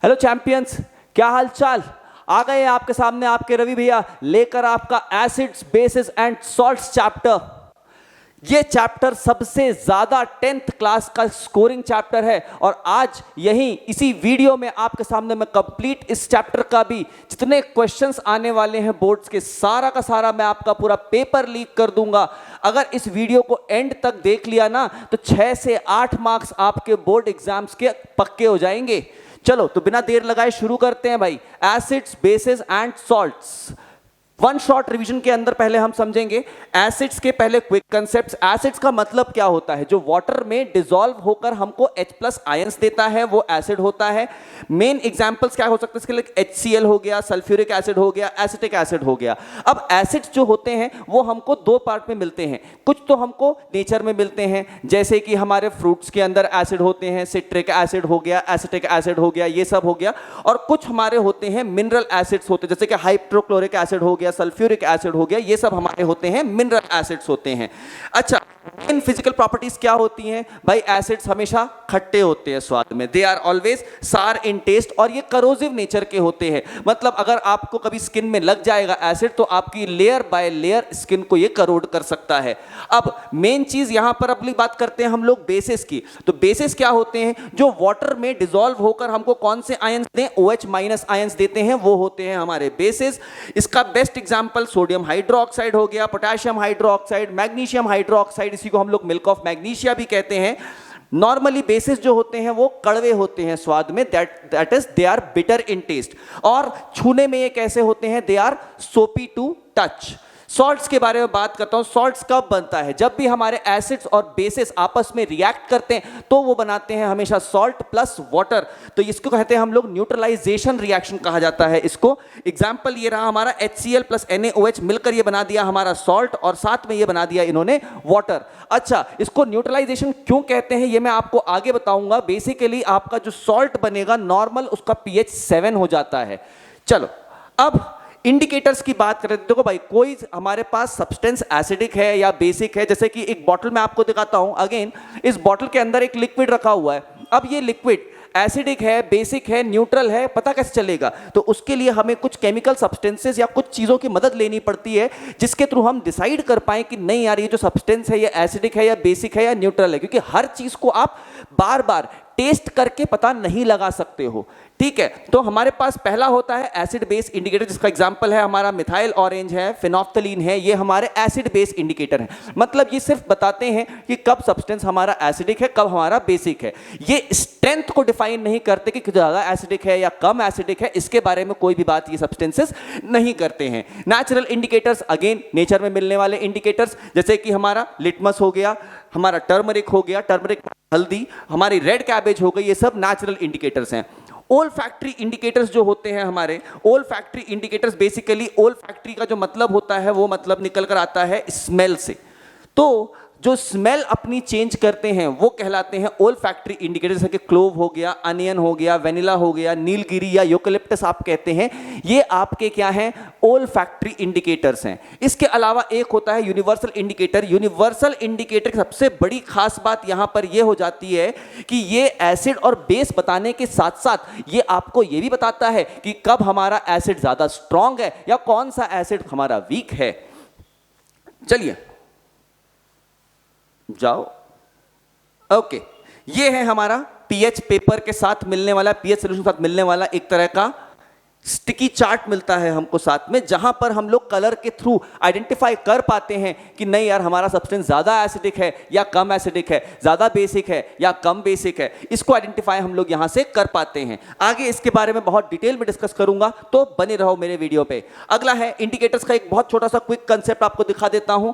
Hello champions, क्या हाल चाल। आ गए हैं आपके सामने आपके रवि भैया लेकर आपका acids bases and salts chapter. ये चैप्टर सबसे ज्यादा 10th क्लास का स्कोरिंग चैप्टर है और आज यहीं इसी वीडियो में आपके सामने मैं कंप्लीट इस चैप्टर का भी जितने क्वेश्चंस आने वाले हैं बोर्ड्स के सारा का सारा मैं आपका पूरा पेपर लीक कर दूंगा। अगर इस वीडियो को एंड तक देख लिया ना तो 6 से 8 मार्क्स आपके बोर्ड एग्जाम्स के पक्के हो जाएंगे। चलो तो बिना देर लगाए शुरू करते हैं भाई। Acids bases and salts one short revision के अंदर पहले हम समझेंगे एसिड्स के पहले क्विक कंसेप्ट्स। एसिड्स का मतलब क्या होता है? जो वाटर में डिसॉल्व होकर हमको H+ आयंस देता है वो एसिड होता है। मेन एग्जांपल्स क्या हो सकते हैं इसके लिए? HCl हो गया, सल्फ्यूरिक एसिड हो गया, एसिटिक एसिड हो गया। अब एसिड्स जो होते हैं वो हमको दो पार्ट में मिलते हैं। कुछ तो हमको नेचर में मिलते हैं जैसे कि हमारे फ्रूट्स के अंदर एसिड होते हैं, सिट्रिक एसिड हो गया, एसिटिक एसिड हो गया, ये सब हो गया। और कुछ हमारे होते हैं मिनरल एसिड्स होते हैं जैसे कि हाइड्रोक्लोरिक एसिड हो गया, सल्फ्यूरिक एसिड हो गया, ये सब हमारे होते हैं मिनरल एसिड्स होते हैं। अच्छा, इन फिजिकल प्रॉपर्टीज क्या होती हैं भाई? एसिड्स हमेशा खट्टे होते हैं स्वाद में, दे आर ऑलवेज सार इन टेस्ट, और ये करोसिव नेचर के होते हैं। मतलब अगर आपको कभी स्किन में लग जाएगा एसिड तो आपकी लेयर बाय लेयर स्किन को ये करोड कर सकता है। अब मेन चीज यहां पर अपनी बात करते हैं हम लोग बेसिस की। तो बेसिस क्या होते हैं? जो वाटर में डिसॉल्व होकर हमको कौन से आयंस दें? OH- आयंस देते हैं, वो होते हैं हमारे बेसिस। इसका बेस्ट एग्जांपल सोडियम हाइड्रोक्साइड हो गया, पोटेशियम हाइड्रोक्साइड, मैग्नीशियम हाइड्रोक्साइड, इसी को हम लोग मिल्क ऑफ मैग्नीशिया भी कहते हैं। नॉर्मली बेसिस जो होते हैं वो कड़वे होते हैं स्वाद में, that is they are bitter in taste. और छूने में ये कैसे होते हैं? They are soapy to touch. Salts के बारे में बात करता हूं। सॉल्ट्स कब बनता है? जब भी हमारे एसिड्स और बेसिस आपस में रिएक्ट करते हैं तो वो बनाते हैं हमेशा सॉल्ट प्लस वाटर। तो इसको कहते हैं हम लोग न्यूट्रलाइजेशन रिएक्शन कहा जाता है इसको। एग्जांपल ये रहा हमारा HCl प्लस NaOH मिलकर ये बना दिया हमारा सॉल्ट और साथ में ये बना दिया इन्होंने वाटर। अच्छा, इसको न्यूट्रलाइजेशन क्यों कहते हैं ये मैं आपको आगे बताऊंगा। बेसिकली आपका जो सॉल्ट बनेगा नॉर्मल उसका pH 7 हो जाता है। चलो अब इंडिकेटर्स की बात करें। देखो भाई, कोई हमारे पास सब्सटेंस एसिडिक है या बेसिक है, जैसे कि एक बॉटल में आपको दिखाता हूं। अगेन इस बॉटल के अंदर एक लिक्विड रखा हुआ है। अब ये लिक्विड एसिडिक है, बेसिक है, न्यूट्रल है, पता कैसे चलेगा? तो उसके लिए हमें कुछ केमिकल सब्सटेंसेस या कुछ चीजों की मदद लेनी पड़ती है जिसके थ्रू हम डिसाइड कर पाए कि नहीं यार ये जो सब्सटेंस है ये एसिडिक है या बेसिक है या न्यूट्रल है। क्योंकि हर चीज को आप बार बार टेस्ट करके पता नहीं लगा सकते हो। ठीक है, तो हमारे पास पहला होता है एसिड बेस इंडिकेटर, जिसका एग्जांपल है हमारा मिथाइल ऑरेंज है, फिनोफ्थलीन है, ये हमारे एसिड बेस इंडिकेटर हैं। मतलब ये सिर्फ बताते हैं कि कब सब्सटेंस हमारा एसिडिक है, कब हमारा बेसिक है। ये स्ट्रेंथ को डिफाइन नहीं करते कि ज्यादा एसिडिक है या कम एसिडिक है, इसके बारे में कोई भी बात ये सब्सटेंसेस नहीं करते हैं। नेचुरल इंडिकेटर्स, अगेन नेचर में मिलने वाले इंडिकेटर्स, जैसे कि हमारा लिटमस हो गया, हमारा टर्मरिक हो गया, टर्मरिक हल्दी, हमारी रेड कैबेज हो गई, ये सब नेचुरल इंडिकेटर्स हैं। ओल फैक्ट्री इंडिकेटर्स जो होते हैं हमारे, ओल फैक्ट्री इंडिकेटर्स बेसिकली ओल फैक्ट्री का जो मतलब होता है वो मतलब निकल कर आता है स्मेल से। तो जो स्मेल अपनी चेंज करते हैं वो कहलाते हैं ओल फैक्ट्री इंडिकेटर, जैसे कि क्लोव हो गया, अनियन हो गया, वेनिला हो गया, नीलगिरी या यूकेलिप्टस आप कहते हैं, ये आपके क्या हैं? ओल फैक्ट्री इंडिकेटर्स हैं। इसके अलावा एक होता है यूनिवर्सल इंडिकेटर। यूनिवर्सल इंडिकेटर की सबसे बड़ी खास बात यहां पर यह हो जाती है कि ये एसिड और बेस बताने के साथ साथ ये आपको ये भी बताता है कि कब हमारा एसिड ज्यादा स्ट्रॉन्ग है या कौन सा एसिड हमारा वीक है। चलिए जाओ। ओके, ये है हमारा पीएच पेपर के साथ मिलने वाला, पीएच सोल्यूशन के साथ मिलने वाला एक तरह का स्टिकी चार्ट मिलता है हमको साथ में, जहां पर हम लोग कलर के थ्रू आइडेंटिफाई कर पाते हैं कि नहीं यार हमारा सब्सटेंस ज्यादा एसिडिक है या कम एसिडिक है, ज्यादा बेसिक है या कम बेसिक है। इसको आइडेंटिफाई हम लोग यहां से कर पाते हैं। आगे इसके बारे में बहुत डिटेल में डिस्कस करूंगा, तो बने रहो मेरे वीडियो पे। अगला है इंडिकेटर्स का एक बहुत छोटा सा क्विक कंसेप्ट आपको दिखा देता हूं।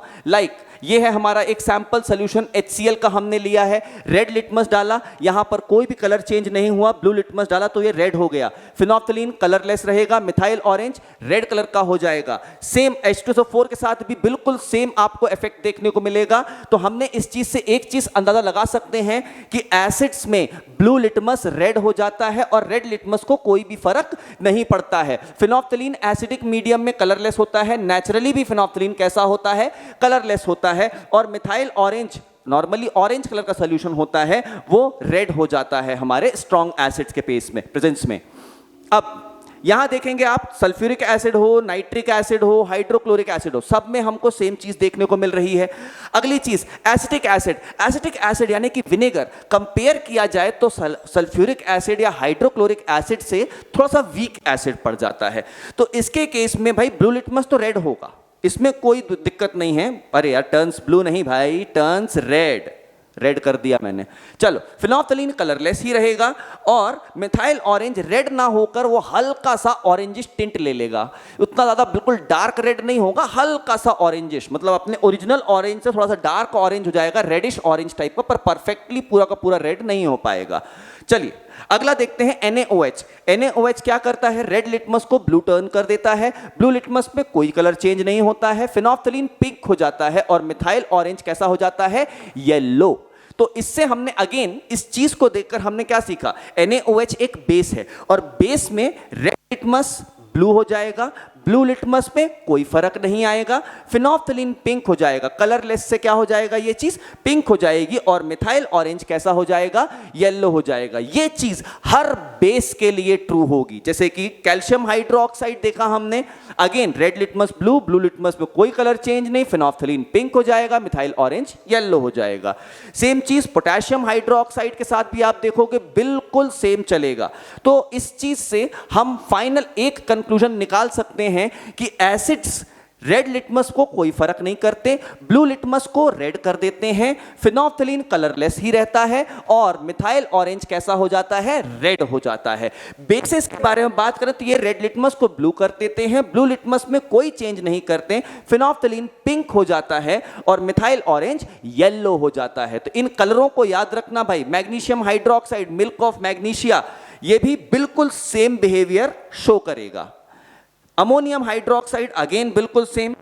ये है हमारा एक सैंपल सोल्यूशन, HCl का हमने लिया है, रेड लिटमस डाला, यहां पर कोई भी कलर चेंज नहीं हुआ, ब्लू लिटमस डाला तो ये रेड हो गया। फिनोफ्थलीन कलरलेस रहेगा, मिथाइल ऑरेंज रेड कलर का हो जाएगा। सेम H2SO4 के साथ भी बिल्कुल सेम आपको इफेक्ट देखने को मिलेगा। तो हमने इस चीज से एक चीज अंदाजा लगा सकते हैं कि एसिड्स में ब्लू लिटमस रेड हो जाता है और रेड लिटमस को कोई भी फर्क नहीं पड़ता है। फिनोफ्थलीन एसिडिक मीडियम में कलरलेस होता है, नेचुरली भी फिनोफ्थलीन कैसा होता है? कलरलेस होता है। और methyl orange normally orange colour का सोल्यूशन होता है वो रेड हो जाता है हमारे स्ट्रॉन्ग एसिड्स के पेस में, प्रेजेंस में। अब यहां देखेंगे आप, सल्फ्यूरिक एसिड हो, नाइट्रिक एसिड हो, हाइड्रोक्लोरिक एसिड हो, सब में हमको सेम चीज देखने को मिल रही है। अगली चीज एसिटिक एसिड। एसिटिक एसिड यानी कि विनेगर, कंपेयर किया जाए तो सल्फ्यूरिक एसिड या हाइड्रोक्लोरिक एसिड से थोड़ा सा वीक एसिड पड़ जाता है। तो इसके केस में भाई ब्लू लिटमस तो रेड होगा, इसमें कोई दिक्कत नहीं है। अरे यार टर्न्स ब्लू नहीं भाई, टर्न्स रेड, रेड कर दिया मैंने। चलो, फिनोल्फ्थालीन कलरलेस ही रहेगा और मिथाइल ऑरेंज रेड ना होकर वो हल्का सा ऑरेंजिश टिंट ले लेगा। उतना ज्यादा बिल्कुल डार्क रेड नहीं होगा, हल्का सा ऑरेंजिश, मतलब अपने ओरिजिनल ऑरेंज से थोड़ा सा डार्क ऑरेंज हो जाएगा, रेडिश ऑरेंज टाइप का, पर परफेक्टली पूरा का पूरा रेड नहीं हो पाएगा। चलिए अगला देखते हैं NaOH। NaOH क्या करता है, रेड लिटमस को ब्लू टर्न कर देता है। ब्लू लिटमस में कोई कलर चेंज नहीं होता है, फिनोल्फ्थालीन पिंक हो जाता है और मिथाइल ऑरेंज कैसा हो जाता है, येलो। तो इससे हमने अगेन इस चीज को देखकर हमने क्या सीखा, NaOH एक बेस है और बेस में रेड लिटमस ब्लू हो जाएगा, ब्लू लिटमस में कोई फर्क नहीं आएगा, फिनोल्फ्थालीन पिंक हो जाएगा, कलरलेस से क्या हो जाएगा, ये चीज पिंक हो जाएगी और मिथाइल ऑरेंज कैसा हो जाएगा, येलो हो जाएगा। ये चीज हर बेस के लिए ट्रू होगी। जैसे कि कैल्शियम हाइड्रोक्साइड देखा हमने, again red litmus blue, blue litmus में कोई कलर चेंज नहीं, फिनोल्फ्थालीन पिंक हो जाएगा, मिथाइल ऑरेंज येलो हो जाएगा। सेम चीज पोटेशियम हाइड्रोक्साइड के साथ भी आप देखोगे बिल्कुल सेम चलेगा। तो इस चीज से हम फाइनल एक कंक्लूजन निकाल सकते हैं कि एसिड्स रेड लिटमस को कोई फर्क नहीं करते, ब्लू लिटमस को रेड कर देते हैं, फिनोल्फ्थालीन कलरलेस ही रहता है और मिथाइल ऑरेंज कैसा हो जाता है, रेड हो जाता है। बेसिस के बारे में बात करें तो ये रेड लिटमस को ब्लू कर देते हैं, ब्लू लिटमस में कोई चेंज नहीं करते, फिनोल्फ्थालीन पिंक हो जाता है और मिथाइल ऑरेंज येलो हो जाता है। तो इन कलरों को याद रखना भाई। Magnesium hydroxide, milk of magnesia, ये भी बिल्कुल सेम बिहेवियर शो करेगा। अमोनियम हाइड्रोक्साइड अगेन बिल्कुल सेम।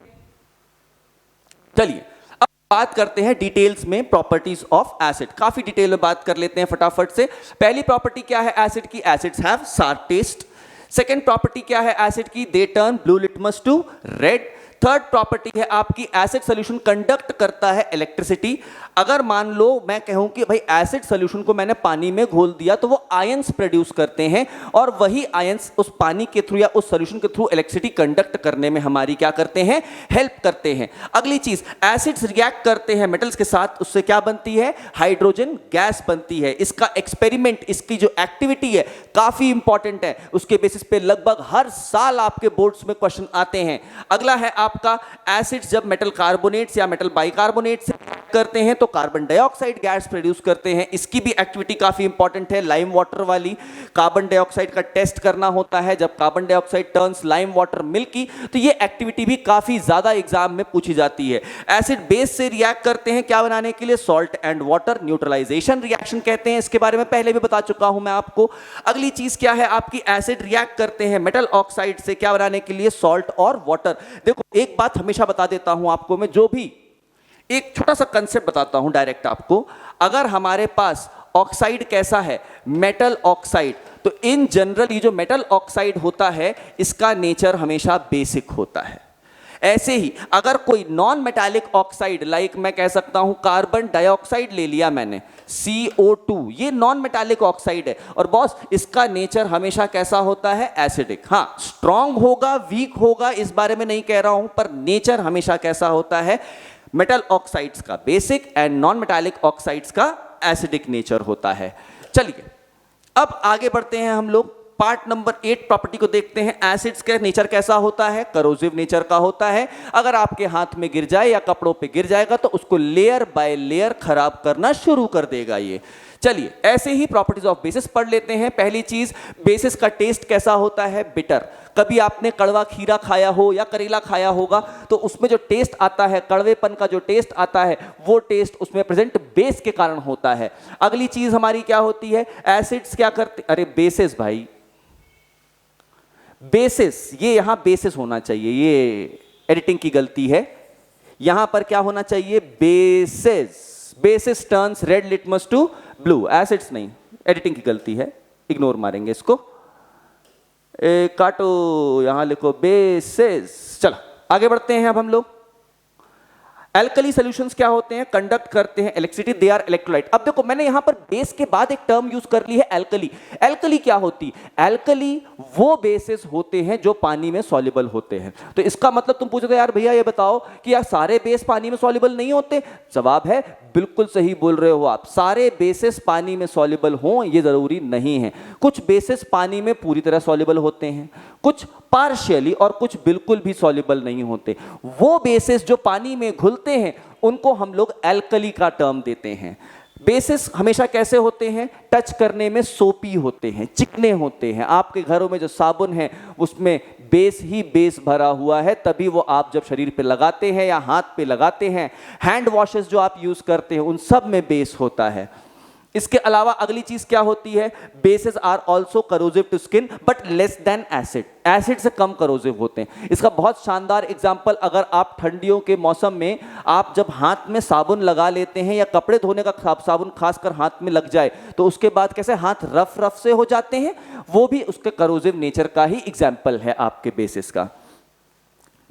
चलिए अब बात करते हैं डिटेल्स में प्रॉपर्टीज ऑफ एसिड। काफी डिटेल में बात कर लेते हैं फटाफट से। पहली प्रॉपर्टी क्या है एसिड की, acids have sour taste. Second property क्या है एसिड की, they turn blue litmus to red. Third property है आपकी, एसिड सोल्यूशन कंडक्ट करता है इलेक्ट्रिसिटी। अगर मान लो मैं कहूं कि भाई एसिड सोल्यूशन को मैंने पानी में घोल दिया तो वो आयंस प्रोड्यूस करते हैं और वही आयंस उस पानी के थ्रू या उस सोल्यूशन के थ्रू इलेक्ट्रिसिटी कंडक्ट करने में हमारी क्या करते हैं, हेल्प करते हैं। अगली चीज, एसिड्स रिएक्ट करते हैं मेटल्स के साथ, उससे क्या बनती है, हाइड्रोजन गैस बनती है। इसका एक्सपेरिमेंट, इसकी जो एक्टिविटी है काफी इंपॉर्टेंट है, उसके बेसिस पे लगभग हर साल आपके बोर्ड्स में क्वेश्चन आते हैं। अगला है आपका, एसिड्स जब मेटल कार्बोनेट्स या मेटल बाइकार्बोनेट से करते हैं तो कार्बन डाइऑक्साइड गैस प्रोड्यूस करते हैं। इसकी भी एक्टिविटी काफी इंपॉर्टेंट है, लाइम वाटर वाली। कार्बन डाइऑक्साइड का टेस्ट करना होता है, जब carbon dioxide turns lime water milky, तो ये एक्टिविटी भी काफी ज्यादा एग्जाम में पूछी जाती है। एसिड बेस से रिएक्ट करते हैं क्या बनाने के लिए, salt and water, neutralisation reaction कहते हैं। इसके बारे में पहले भी बता चुका हूं मैं आपको। अगली चीज क्या है आपकी, एसिड रिएक्ट करते हैं मेटल ऑक्साइड से क्या बनाने के लिए, सॉल्ट और वाटर। देखो एक बात हमेशा बता देता हूं आपको मैं, जो भी एक छोटा सा कंसेप्ट बताता हूं डायरेक्ट आपको। अगर हमारे पास ऑक्साइड कैसा है, मेटल ऑक्साइड, तो इन जनरल ये जो मेटल ऑक्साइड होता है इसका नेचर हमेशा बेसिक होता है। ऐसे ही अगर कोई नॉन मेटालिक ऑक्साइड, लाइक मैं कह सकता हूं कार्बन डाइऑक्साइड ले लिया मैंने, CO2, ये नॉन मेटालिक ऑक्साइड है और बॉस इसका नेचर हमेशा कैसा होता है, एसिडिक। हाँ, स्ट्रांग होगा वीक होगा इस बारे में नहीं कह रहा हूं, पर नेचर हमेशा कैसा होता है, मेटल ऑक्साइड्स का basic and non metallic oxides का एसिडिक नेचर होता है। चलिए अब आगे बढ़ते हैं हम लोग, पार्ट नंबर 8 प्रॉपर्टी को देखते हैं। एसिड्स का नेचर कैसा होता है, करोसिव नेचर का होता है। अगर आपके हाथ में गिर जाए या कपड़ों पे गिर जाएगा तो उसको लेयर बाय लेयर खराब करना शुरू कर देगा ये। चलिए ऐसे ही प्रॉपर्टीज ऑफ बेसिस पढ़ लेते हैं। पहली चीज, बेसिस का टेस्ट कैसा होता है, बिटर। कभी आपने कड़वा खीरा खाया हो या करेला खाया होगा तो उसमें जो टेस्ट आता है, कड़वेपन का जो टेस्ट आता है, वो टेस्ट उसमें प्रेजेंट बेस के कारण होता है। अगली चीज हमारी क्या होती है, एसिड्स क्या करते, अरे बेसिस भाई, बेसिस, ये यहां बेसिस होना चाहिए, ये एडिटिंग की गलती है। यहां पर क्या होना चाहिए, bases. Bases turns red litmus to blue, acids नहीं, एडिटिंग की गलती है, इग्नोर मारेंगे इसको। काटो, यहां लिखो बेसिस। चलो आगे बढ़ते हैं अब हम लोग। एल्कली सॉल्यूशंस क्या होते हैं? कंडक्ट करते हैं इलेक्ट्रिसिटी, दे आर इलेक्ट्रोलाइट। अब देखो मैंने यहां पर बेस के बाद एक टर्म यूज कर ली है एल्कली। एल्कली क्या होती? एल्कली वो बेसिस होते हैं जो पानी में सॉल्युबल होते हैं। तो इसका मतलब तुम पूछोगे यार भैया ये बताओ कि यार सारे बेस पानी में सॉल्युबल नहीं होते। जवाब है बिल्कुल सही बोल रहे हो आप, सारे बेसिस पानी में सॉल्युबल हों ये जरूरी नहीं है। कुछ बेसिस पानी में पूरी तरह सॉल्युबल होते हैं, कुछ पार्शियली, और कुछ बिल्कुल भी सॉल्युबल नहीं होते। वो बेसिस जो पानी में घुलते हैं उनको हम लोग एल्कली का टर्म देते हैं। बेसिस हमेशा कैसे होते हैं? टच करने में सोपी होते हैं, चिकने होते हैं। आपके घरों में जो साबुन है उसमें बेस ही बेस भरा हुआ है, तभी वो आप जब शरीर पे लगाते हैं या हाथ पे लगाते हैं, हैंड वॉशेस जो आप यूज करते हैं उन सब में बेस होता है। इसके अलावा अगली चीज क्या होती है? Bases are also corrosive to skin but less than acid. Acid से कम करोजिव होते हैं। इसका बहुत शानदार एग्जांपल, अगर आप ठंडियों के मौसम में आप जब हाथ में साबुन लगा लेते हैं या कपड़े धोने का साबुन खासकर हाथ में लग जाए तो उसके बाद कैसे हाथ रफ रफ से हो जाते हैं, वो भी उसके करोजिव नेचर का ही एग्जाम्पल है आपके बेसिस का।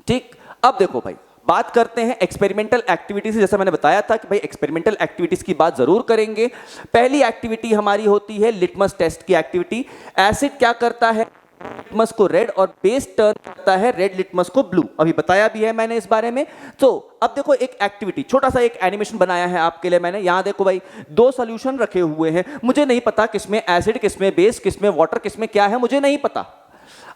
ठीक, अब देखो भाई बात करते हैं एक्सपेरिमेंटल एक्टिविटी से। जैसा मैंने बताया था कि भाई एक्सपेरिमेंटल एक्टिविटीज की बात जरूर करेंगे। पहली एक्टिविटी हमारी होती है लिटमस टेस्ट की एक्टिविटी। एसिड क्या करता है? लिटमस को रेड और बेस टर्न करता है रेड लिटमस को ब्लू। अभी बताया भी है मैंने इस बारे में। तो अब देखो एक एक्टिविटी, छोटा सा एक एनिमेशन बनाया है आपके लिए मैंने। यहां देखो भाई दो सॉल्यूशन रखे हुए हैं, मुझे नहीं पता किसमें एसिड किसमें बेस किसमें वाटर किसमें क्या है, मुझे नहीं पता।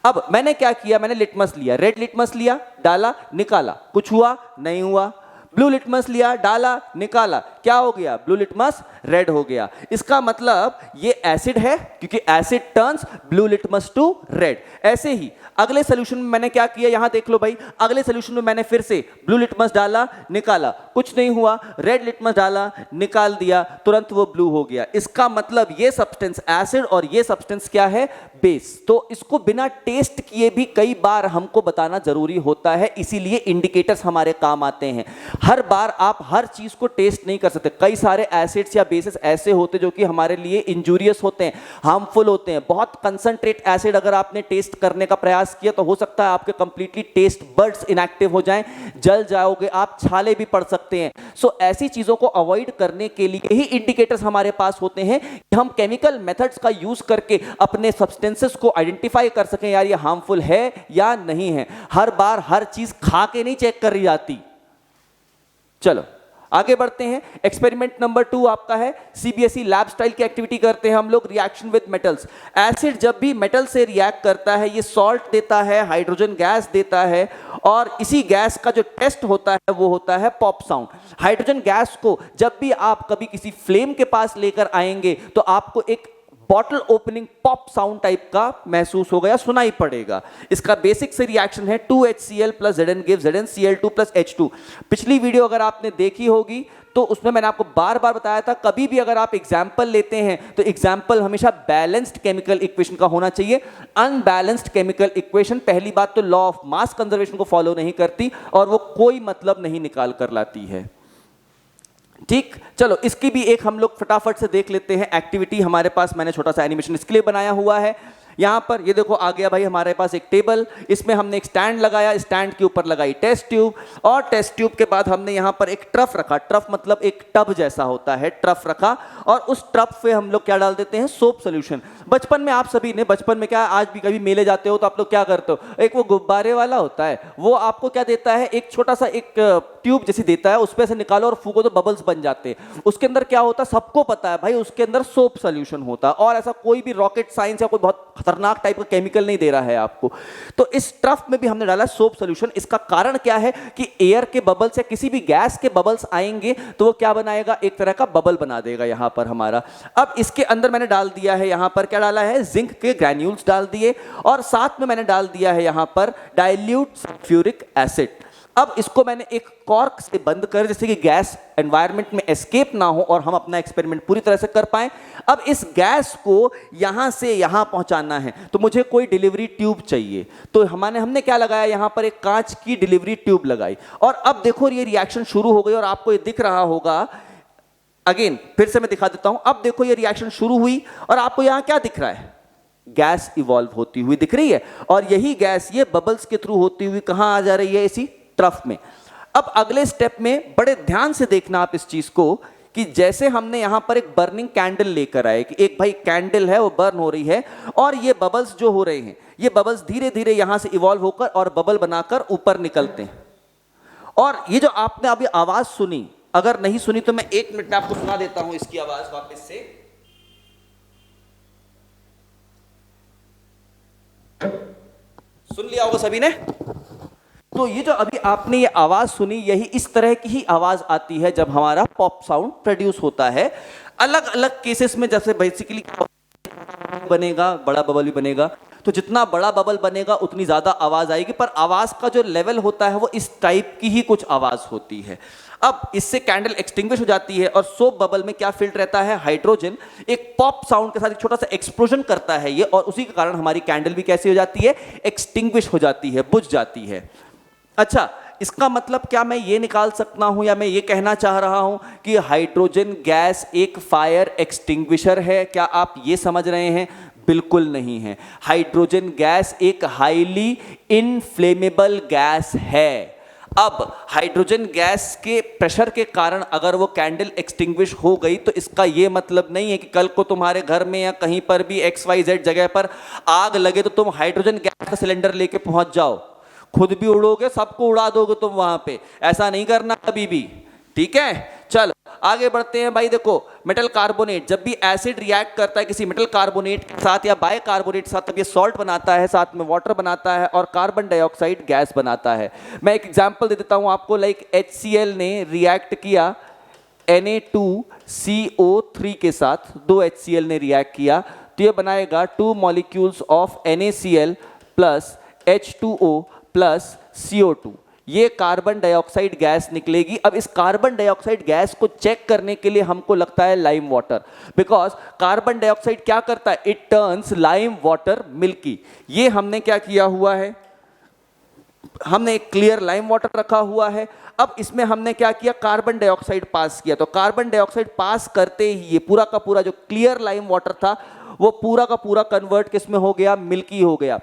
अब मैंने क्या किया? मैंने लिटमस लिया, रेड लिटमस लिया, डाला, निकाला, कुछ हुआ नहीं हुआ। ब्लू लिटमस लिया, डाला, निकाला, क्या हो गया? ब्लू लिटमस रेड हो गया। इसका मतलब ये एसिड है क्योंकि acid turns blue litmus to red. ऐसे ही अगले सॉल्यूशन में मैंने क्या किया, यहां देख लो भाई, अगले सॉल्यूशन में मैंने फिर से ब्लू लिटमस डाला, निकाला, कुछ नहीं हुआ, रेड लिटमस डाला, निकाल दिया, तुरंत वो ब्लू हो गया। इसका मतलब ये सब्सटेंस एसिड और ये सब्सटेंस क्या है? बेस। तो इसको बिना टेस्ट किए भी कई बार हमको बताना जरूरी होता है, इसीलिए इंडिकेटर्स हमारे काम आते हैं। हर बार आप हर चीज को टेस्ट नहीं कर सकते। कई सारे एसिड्स या बेसिस ऐसे होते जो कि हमारे लिए इंजूरियस होते हैं, हार्मफुल होते हैं। बहुत कंसंट्रेट एसिड अगर आपने टेस्ट करने का प्रयास किया तो हो सकता है आपके कंप्लीटली टेस्ट बड्स इनएक्टिव हो जाएं, जल जाओगे आप, छाले भी पड़ सकते हैं। सो ऐसी चीजों को अवॉइड करने के लिए ही इंडिकेटर्स हमारे पास होते हैं कि हम केमिकल मेथड्स का यूज करके अपने सब्सटेंसेस को आइडेंटिफाई कर सकें, यार ये हार्मफुल है या नहीं है। हर बार हर चीज खा के नहीं चेक करी जाती। चलो आगे बढ़ते हैं। एक्सपेरिमेंट नंबर 2 आपका है सीबीएसई लैब स्टाइल की एक्टिविटी करते हैं हम लोग, रिएक्शन विद मेटल्स। एसिड जब भी मेटल से रिएक्ट करता है ये सॉल्ट देता है, हाइड्रोजन गैस देता है, और इसी गैस का जो टेस्ट होता है वो होता है पॉप साउंड। हाइड्रोजन गैस को जब भी आप कभी किसी फ्लेम के पास लेकर आएंगे तो आपको एक bottle opening pop sound type का महसूस होगा या सुनाई पड़ेगा। इसका बेसिक से रिएक्शन है 2HCl plus Zn gives ZnCl2 plus H2। पिछली वीडियो अगर आपने देखी होगी तो उसमें मैंने आपको बार बार बताया था, कभी भी अगर आप एग्जाम्पल लेते हैं तो एग्जाम्पल हमेशा बैलेंस्ड केमिकल इक्वेशन का होना चाहिए। अनबैलेंस्ड केमिकल इक्वेशन पहली बात तो लॉ ऑफ मास कंजर्वेशन को फॉलो नहीं करती और वो कोई मतलब नहीं निकाल कर लाती है। ठीक, चलो इसकी भी एक हम लोग फटाफट से देख लेते हैं एक्टिविटी। हमारे पास मैंने छोटा सा एनिमेशन इसके लिए बनाया हुआ है। यहां पर ये देखो आ गया भाई हमारे पास एक टेबल, इसमें हमने एक स्टैंड लगाया, स्टैंड के ऊपर लगाई टेस्ट ट्यूब, और टेस्ट ट्यूब के बाद हमने यहां पर एक ट्रफ रखा। ट्रफ मतलब एक टब जैसा होता है, ट्रफ रखा, और उस ट्रफ पे हम लोग क्या डाल देते हैं? Soap solution. बचपन में आप सभी ने, बचपन में क्या, आज भी कभी मेले जाते हो तो आप लोग क्या करते हो, एक वो गुब्बारे वाला होता है, वो आपको क्या देता है? एक छोटा सा एक ट्यूब जैसी देता है, उस पे से निकालो और फूको तो बबल्स बन जाते हैं। उसके अंदर क्या होता है सबको पता है भाई, उसके अंदर सोप सोल्यूशन होता है, और ऐसा कोई भी रॉकेट साइंस या कोई बहुत खतरनाक टाइप का केमिकल नहीं दे रहा है आपको। तो इस ट्रफ में भी हमने डाला सोप सोल्यूशन। इसका कारण क्या है कि एयर के बबल्स या किसी भी गैस के बबल्स आएंगे तो वो क्या बनाएगा? एक तरह का बबल बना देगा यहां पर हमारा। अब इसके अंदर मैंने डाल दिया है, यहां पर क्या डाला है? जिंक के ग्रैन्यूल्स डाल दिए, और साथ में मैंने डाल दिया है यहां पर डाइल्यूट सल्फ्यूरिक एसिड। अब इसको मैंने एक कॉर्क से बंद कर, जैसे कि गैस एनवायरनमेंट में एस्केप ना हो और हम अपना एक्सपेरिमेंट पूरी तरह से कर पाए। अब इस गैस को यहां से यहां पहुंचाना है तो मुझे कोई डिलीवरी ट्यूब चाहिए, तो हमने क्या लगाया? यहां पर एक कांच की डिलीवरी ट्यूब लगाई, और अब देखो ये रिएक्शन शुरू हो गई और आपको ये दिख रहा होगा। अगेन फिर से मैं दिखा देता हूं। अब देखो ये रिएक्शन शुरू हुई और आपको यहां क्या दिख रहा है? गैस इवॉल्व होती हुई दिख रही है, और यही गैस ये बबल्स के थ्रू होती हुई कहां आ जा रही है? इसी ट्रफ में। अब अगले स्टेप में बड़े ध्यान से देखना आप इस चीज को, कि जैसे हमने यहां पर एक बर्निंग कैंडल लेकर आए कि एक भाई कैंडल है वो बर्न हो रही है, और ये बबल्स जो हो रहे हैं, ये बबल्स धीरे धीरे यहां से इवॉल्व होकर और बबल बनाकर ऊपर निकलते हैं। और ये जो आपने अभी आवाज सुनी, अगर नहीं सुनी तो मैं 1 मिनट में आपको सुना देता हूं इसकी आवाज वापस से। सुन लिया होगा सभी ने। तो ये जो अभी आपने ये आवाज सुनी, यही इस तरह की ही आवाज आती है जब हमारा पॉप साउंड प्रोड्यूस होता है। अलग अलग केसेस में जैसे बेसिकली बनेगा, बड़ा बबल भी बनेगा, तो जितना बड़ा बबल बनेगा उतनी ज्यादा आवाज आएगी, पर आवाज का जो लेवल होता है वो इस टाइप की ही कुछ आवाज होती है। अब इससे कैंडल एक्सटिंग्विश हो जाती है, और सोप बबल में क्या फिल्ड रहता है, हाइड्रोजन एक पॉप साउंड के साथ एक छोटा सा एक्सप्लोजन करता है ये, और उसी के कारण हमारी कैंडल भी कैसी हो जाती है, एक्सटिंग्विश हो जाती है, बुझ जाती है। अच्छा, इसका मतलब क्या मैं ये निकाल सकता हूं या मैं ये कहना चाह रहा हूं कि हाइड्रोजन गैस एक फायर एक्सटिंग्विशर है? क्या आप ये समझ रहे हैं? बिल्कुल नहीं है। हाइड्रोजन गैस एक हाईली इनफ्लेमेबल गैस है। अब हाइड्रोजन गैस के प्रेशर के कारण अगर वो कैंडल एक्सटिंग्विश हो गई, तो इसका ये मतलब नहीं है कि कल को तुम्हारे घर में या कहीं पर भी XYZ जगह पर आग लगे तो तुम हाइड्रोजन गैस का सिलेंडर लेके पहुंच जाओ, खुद भी उड़ोगे, सबको उड़ा दोगे तुम वहां पे। ऐसा नहीं करना कभी भी, ठीक है? चल आगे बढ़ते हैं भाई। देखो, मेटल कार्बोनेट, जब भी एसिड रिएक्ट करता है किसी मेटल कार्बोनेट के साथ या बाय कार्बोनेट के साथ, तब ये सॉल्ट बनाता है, साथ में वाटर बनाता है और कार्बन डाइऑक्साइड गैस बनाता है। मैं एक एग्जांपल दे देता हूं आपको। लाइक HCl ने रिएक्ट किया Na2CO3 के साथ, 2 HCl ने रिएक्ट किया, तो ये बनाएगा 2 molecules of NaCl plus H2O plus CO2। ये कार्बन डाइऑक्साइड गैस निकलेगी। अब इस कार्बन डाइऑक्साइड गैस को चेक करने के लिए हमको लगता है lime water, because carbon dioxide क्या करता है, it turns lime water milky. ये हमने क्या किया हुआ है, हमने एक क्लियर लाइम वाटर रखा हुआ है। अब इसमें हमने क्या किया, कार्बन डाइऑक्साइड पास किया, तो कार्बन डाइऑक्साइड पास करते ही ये पूरा का पूरा जो क्लियर लाइम वाटर था वो पूरा का पूरा कन्वर्ट किसमें हो गया, मिल्की हो गया।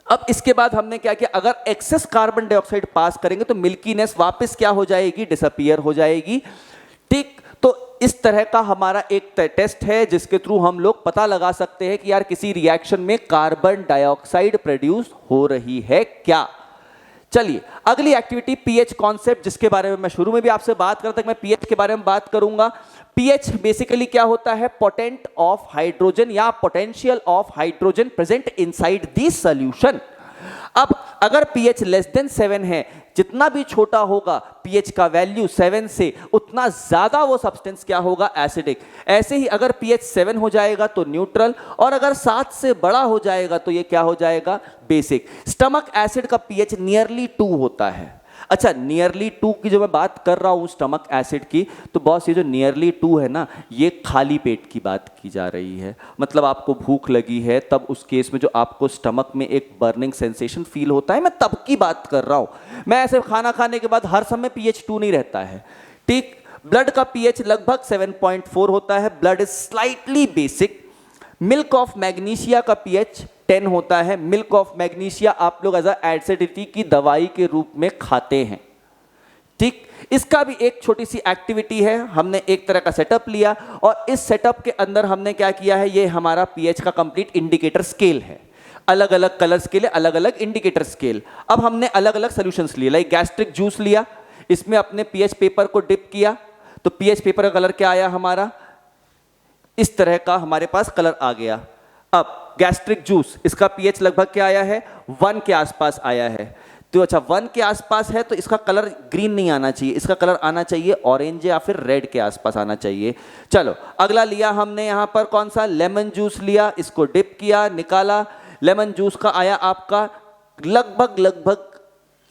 अब इसके बाद हमने क्या किया, अगर एक्सेस कार्बन डाइऑक्साइड पास करेंगे तो मिल्कीनेस वापस क्या हो जाएगी, डिसअपीयर हो जाएगी। ठीक, तो इस तरह का हमारा एक टेस्ट है जिसके थ्रू हम लोग पता लगा सकते हैं कि यार किसी रिएक्शन में कार्बन डाइऑक्साइड प्रोड्यूस हो रही है क्या। चलिए अगली एक्टिविटी पीएच कॉन्सेप्ट, जिसके बारे में मैं शुरू में भी आपसे बात करता था, मैं पीएच के बारे में बात करूंगा। पीएच बेसिकली क्या होता है, पोटेंट ऑफ हाइड्रोजन या potential of hydrogen present inside the solution. अब अगर पीएच लेस देन 7 है, जितना भी छोटा होगा पीएच का वैल्यू 7 से, उतना ज्यादा वो सब्सटेंस क्या होगा, एसिडिक। ऐसे ही अगर पीएच 7 हो जाएगा तो न्यूट्रल, और अगर 7 से बड़ा हो जाएगा तो ये क्या हो जाएगा, बेसिक। स्टमक एसिड का पीएच नियरली 2 होता है। अच्छा, नियरली 2 की जो मैं बात कर रहा हूं स्टमक एसिड की, तो बॉस ये जो नियरली 2 है ना, ये खाली पेट की बात की जा रही है। मतलब आपको भूख लगी है, तब उस केस में जो आपको स्टमक में एक बर्निंग सेंसेशन फील होता है, मैं तब की बात कर रहा हूं। मैं ऐसे खाना खाने के बाद हर समय पीएच 2 नहीं रहता है। ठीक, ब्लड का पीएच लगभग 7.4 होता है, blood is slightly basic. Milk of magnesia का पीएच 10 होता है। मिल्क ऑफ मैग्नीशिया आप लोग एज एसिडिटी की दवाई के रूप में खाते हैं। ठीक, इसका भी एक छोटी सी एक्टिविटी है। हमने एक तरह का सेटअप लिया और इस सेटअप के अंदर हमने क्या किया है, ये हमारा पीएच का कंप्लीट इंडिकेटर स्केल है। अलग अलग कलर्स के लिए अलग अलग इंडिकेटर स्केल। अब हमने अलग अलग सोल्यूशंस लिए, लाइक गैस्ट्रिक जूस लिया, इसमें अपने पीएच पेपर को डिप किया, तो पीएच पेपर का कलर क्या आया हमारा, इस तरह का हमारे पास कलर आ गया। अब गैस्ट्रिक जूस, इसका पीएच लगभग क्या आया है, 1 के आसपास आया है। तो अच्छा 1 के आसपास है तो इसका कलर ग्रीन नहीं आना चाहिए, इसका कलर आना चाहिए ऑरेंज या फिर रेड के आसपास आना चाहिए। चलो अगला लिया हमने यहां पर कौन सा, लेमन जूस लिया, इसको डिप किया, निकाला। लेमन जूस का आया आपका लगभग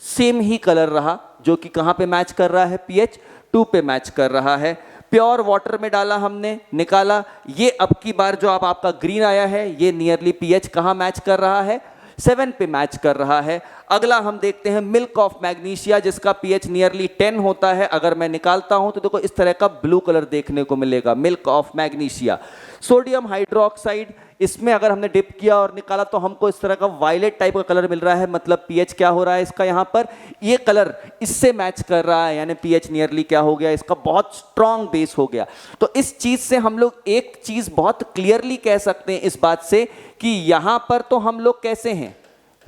सेम ही कलर रहा, जो कि कहां पे मैच कर रहा है, पीएच 2 पे मैच कर रहा है। प्योर वाटर में डाला हमने, निकाला। ये अब की बार जो अब आपका ग्रीन आया है, ये नियरली पीएच कहां मैच कर रहा है, 7 पे मैच कर रहा है। अगला हम देखते हैं मिल्क ऑफ मैग्नीशिया, जिसका पीएच नियरली 10 होता है। अगर मैं निकालता हूं तो देखो इस तरह का ब्लू कलर देखने को मिलेगा, milk of magnesia. Sodium hydroxide, इसमें अगर हमने डिप किया और निकाला तो हमको इस तरह का वायलेट टाइप का कलर मिल रहा है, मतलब पीएच क्या हो रहा है इसका यहाँ पर, ये कलर इससे मैच कर रहा है, यानी पीएच नियरली क्या हो गया इसका, बहुत स्ट्रॉन्ग बेस हो गया। तो इस चीज से हम लोग एक चीज बहुत क्लियरली कह सकते हैं इस बात से कि यहां पर तो हम लोग कैसे हैं,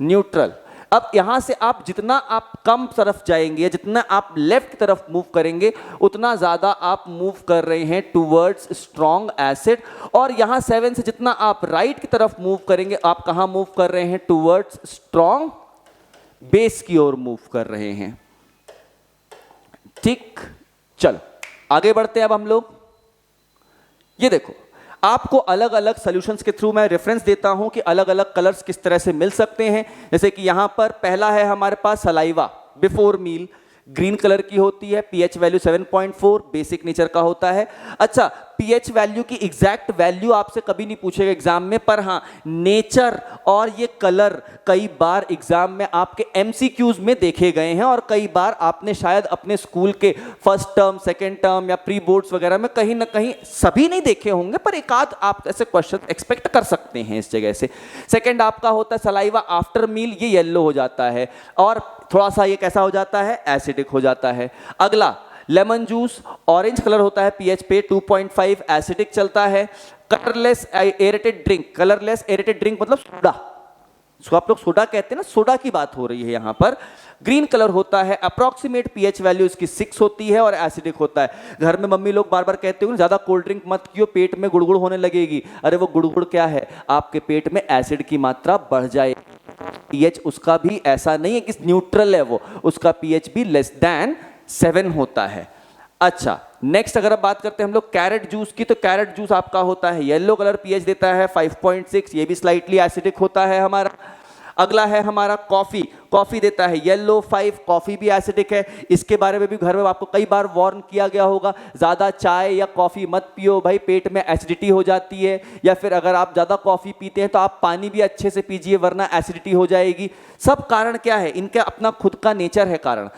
न्यूट्रल। अब यहां से आप जितना आप कम तरफ जाएंगे, जितना आप लेफ्ट की तरफ मूव करेंगे, उतना ज्यादा आप मूव कर रहे हैं टूवर्ड्स स्ट्रॉन्ग एसिड। और यहां 7 से जितना आप राइट की तरफ मूव करेंगे, आप कहां मूव कर रहे हैं, टूवर्ड्स स्ट्रॉन्ग बेस की ओर मूव कर रहे हैं। ठीक, चलो आगे बढ़ते हैं अब हम लोग। ये देखो, आपको अलग अलग सॉल्यूशंस के थ्रू मैं रेफरेंस देता हूं कि अलग अलग कलर्स किस तरह से मिल सकते हैं। जैसे कि यहां पर पहला है हमारे पास saliva before meal, green colour की होती है, पीएच वैल्यू 7.4 बेसिक नेचर का होता है। अच्छा, पीएच वैल्यू की एग्जैक्ट वैल्यू आपसे कभी नहीं पूछेगा एग्जाम में, पर हाँ नेचर और ये कलर कई बार एग्जाम में आपके एमसीक्यूज में देखे गए हैं, और कई बार आपने शायद अपने स्कूल के फर्स्ट टर्म, सेकेंड टर्म या प्री बोर्ड्स वगैरह में कहीं ना कहीं, सभी नहीं देखे होंगे पर एक आध आप ऐसे क्वेश्चन एक्सपेक्ट कर सकते हैं इस जगह से। सेकेंड आपका होता है सलाइवा आफ्टर मील, ये येलो हो जाता है और थोड़ा सा ये कैसा हो जाता है, एसिडिक हो जाता है। अगला लेमन जूस, ऑरेंज कलर होता है पीएच पे 2.5, एसिडिक चलता है। Colourless aerated drink, colourless aerated drink मतलब सोडा, इसको आप लोग सोडा कहते हैं ना, सोडा की बात हो रही है यहां पर। ग्रीन कलर होता है, अप्रॉक्सीमेट पीएच वैल्यू इसकी 6 होती है और एसिडिक होता है। घर में मम्मी लोग बार बार कहते हो ज्यादा कोल्ड ड्रिंक मत पियो, पेट में गुड़गुड़ होने लगेगी। अरे वो गुड़गुड़ क्या है, आपके पेट में एसिड की मात्रा बढ़ जाए। पीएच उसका भी ऐसा नहीं है कि न्यूट्रल है, वो उसका पीएच भी लेस देन 7 होता है। अच्छा, नेक्स्ट अगर अब बात करते हैं हम लोग कैरेट जूस की, तो कैरेट जूस आपका होता है येलो कलर, पीएच देता है 5.6, ये भी स्लाइटली एसिडिक होता है हमारा। अगला है हमारा कॉफी, कॉफी देता है येलो 5, कॉफी भी एसिडिक है। इसके बारे में भी घर में आपको कई बार वार्न किया गया होगा, ज्यादा चाय या कॉफी मत पियो भाई, पेट में एसिडिटी हो जाती है। या फिर अगर आप ज्यादा कॉफी पीते हैं तो आप पानी भी अच्छे से पीजिए वरना एसिडिटी हो जाएगी। सब कारण क्या है, इनका अपना खुद का नेचर है कारण।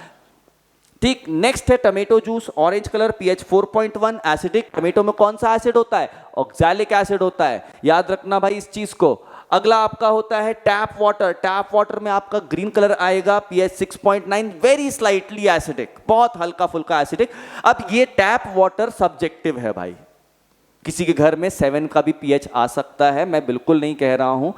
ठीक, नेक्स्ट है tomato juice, orange colour, pH 4.1, acidic. Tomato में कौन सा एसिड होता है, ऑक्सैलिक एसिड होता है, याद रखना भाई इस चीज को। अगला आपका होता है टैप वाटर, टैप वाटर में आपका ग्रीन कलर आएगा, पीएच 6.9, वेरी स्लाइटली एसिडिक, बहुत हल्का फुल्का एसिडिक। अब ये टैप वाटर सब्जेक्टिव है भाई, किसी के घर में 7 का भी पीएच आ सकता है, मैं बिल्कुल नहीं कह रहा हूं।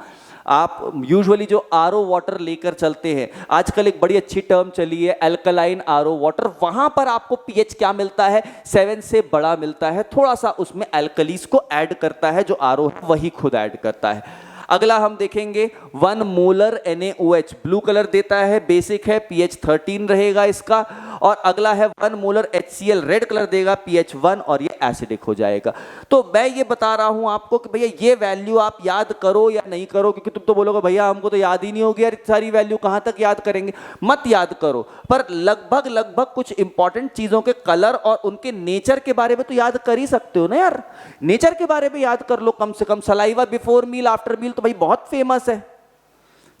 आप यूजुअली जो आरओ वाटर लेकर चलते हैं, आजकल एक बड़ी अच्छी टर्म चली है अल्कलाइन आरओ वाटर, वहां पर आपको पीएच क्या मिलता है, 7 से बड़ा मिलता है, थोड़ा सा उसमें एल्कलीस को ऐड करता है, जो आरओ है वही खुद ऐड करता है। अगला हम देखेंगे 1 मोलर NaOH, ब्लू कलर देता है, बेसिक है, पीएच 13 रहेगा इसका। और अगला है 1 मोलर HCl, रेड कलर देगा, पीएच 1, और ये एसिडिक हो जाएगा। तो मैं ये बता रहा हूं आपको कि भैया ये वैल्यू आप याद करो या नहीं करो, क्योंकि तुम तो बोलोगे भैया हमको तो याद ही नहीं होगी यार, सारी वैल्यू कहां तक याद करेंगे। मत याद करो, पर लगभग कुछ इंपॉर्टेंट चीजों के कलर और उनके नेचर के बारे में तो याद कर ही सकते हो ना यार, नेचर के बारे में याद कर लो कम से कम। Saliva before meal after meal तो भाई बहुत फेमस है,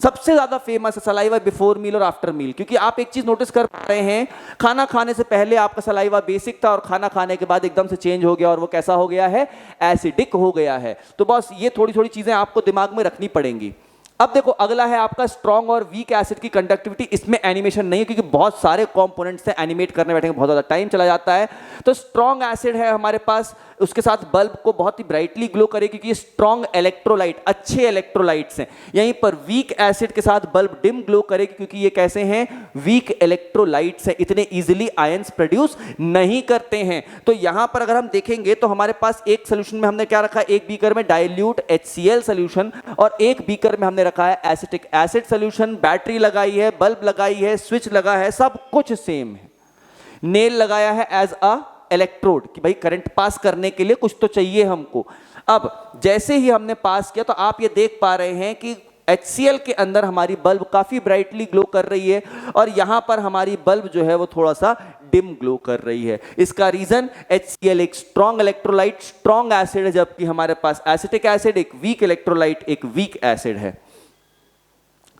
सबसे ज्यादा फेमस है सलाइवा बिफोर मील और आफ्टर मील, क्योंकि आप एक चीज नोटिस कर पा रहे हैं, खाना खाने से पहले आपका सलाइवा बेसिक था और खाना खाने के बाद एकदम से चेंज हो गया और वो कैसा हो गया है, एसिडिक हो गया है। तो बस ये थोड़ी थोड़ी चीजें आपको दिमाग में रखनी पड़ेंगी। अब देखो अगला है आपका स्ट्रॉन्ग और वीक एसिड की कंडक्टिविटी। इसमें एनिमेशन नहीं है क्योंकि बहुत सारे कंपोनेंट्स हैं, एनिमेट करने बैठेंगे बहुत ज्यादा टाइम चला जाता है। तो स्ट्रॉन्ग एसिड है हमारे पास, उसके साथ बल्ब को बहुत ही ब्राइटली ग्लो करे क्योंकि ये स्ट्रॉन्ग इलेक्ट्रोलाइट, अच्छे इलेक्ट्रोलाइट्स हैं। यहीं पर वीक एसिड के साथ बल्ब डिम ग्लो करेगी क्योंकि ये कैसे हैं, वीक इलेक्ट्रोलाइट्स हैं, इतने इजीली आयंस प्रोड्यूस नहीं करते हैं। तो यहां पर अगर हम देखेंगे तो हमारे पास एक सोल्यूशन में हमने क्या रखा, एक बीकर में डाइल्यूट HCl सोल्यूशन और एक बीकर में हमने रखा है एसिटिक एसिड सोल्यूशन। बैटरी लगाई है, बल्ब लगाई है, स्विच लगा है, सब कुछ सेम है। नेल लगाया है एज अ इलेक्ट्रोड कि भाई करंट पास करने के लिए कुछ तो चाहिए हमको। अब जैसे ही हमने पास किया तो आप ये देख पा रहे हैं कि HCl के अंदर हमारी बल्ब काफी ब्राइटली ग्लो कर रही है और यहां पर हमारी बल्ब जो है वो थोड़ा सा डिम ग्लो कर रही है। इसका रीजन HCl एक स्ट्रॉन्ग इलेक्ट्रोलाइट, स्ट्रॉन्ग एसिड है, जबकि हमारे पास एसिटिक एसिड एक वीक इलेक्ट्रोलाइट, एक वीक एसिड है।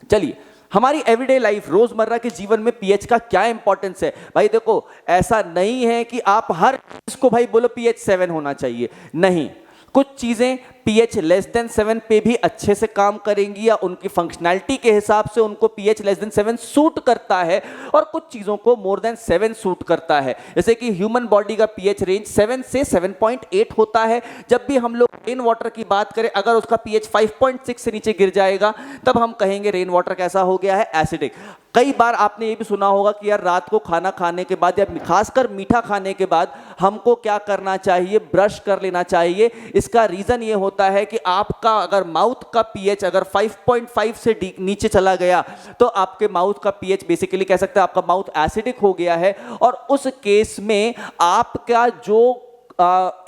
चलिए हमारी एवरीडे लाइफ, रोजमर्रा के जीवन में पीएच का क्या इंपॉर्टेंस है भाई। देखो ऐसा नहीं है कि आप हर चीज को भाई बोलो पीएच 7 होना चाहिए, नहीं। कुछ चीजें pH लेस देन 7 पे भी अच्छे से काम करेंगी, या उनकी फंक्शनैलिटी के हिसाब से उनको pH लेस देन 7 सूट करता है, और कुछ चीजों को मोर देन 7 सूट करता है। जैसे कि ह्यूमन बॉडी का pH रेंज 7 से 7.8 होता है। जब भी हम लोग रेन वाटर की बात करें, अगर उसका pH 5.6 से नीचे गिर जाएगा तब हम कहेंगे रेन वाटर कैसा हो गया है, एसिडिक। कई बार आपने ये भी सुना होगा कि यार रात को खाना खाने के बाद या खासकर मीठा खाने के बाद हमको क्या करना चाहिए, ब्रश कर लेना चाहिए। इसका रीजन ये होता है कि आपका अगर माउथ का पीएच अगर 5.5 से नीचे चला गया तो आपके माउथ का पीएच बेसिकली कह सकते हैं आपका माउथ एसिडिक हो गया है, और उस केस में आपका जो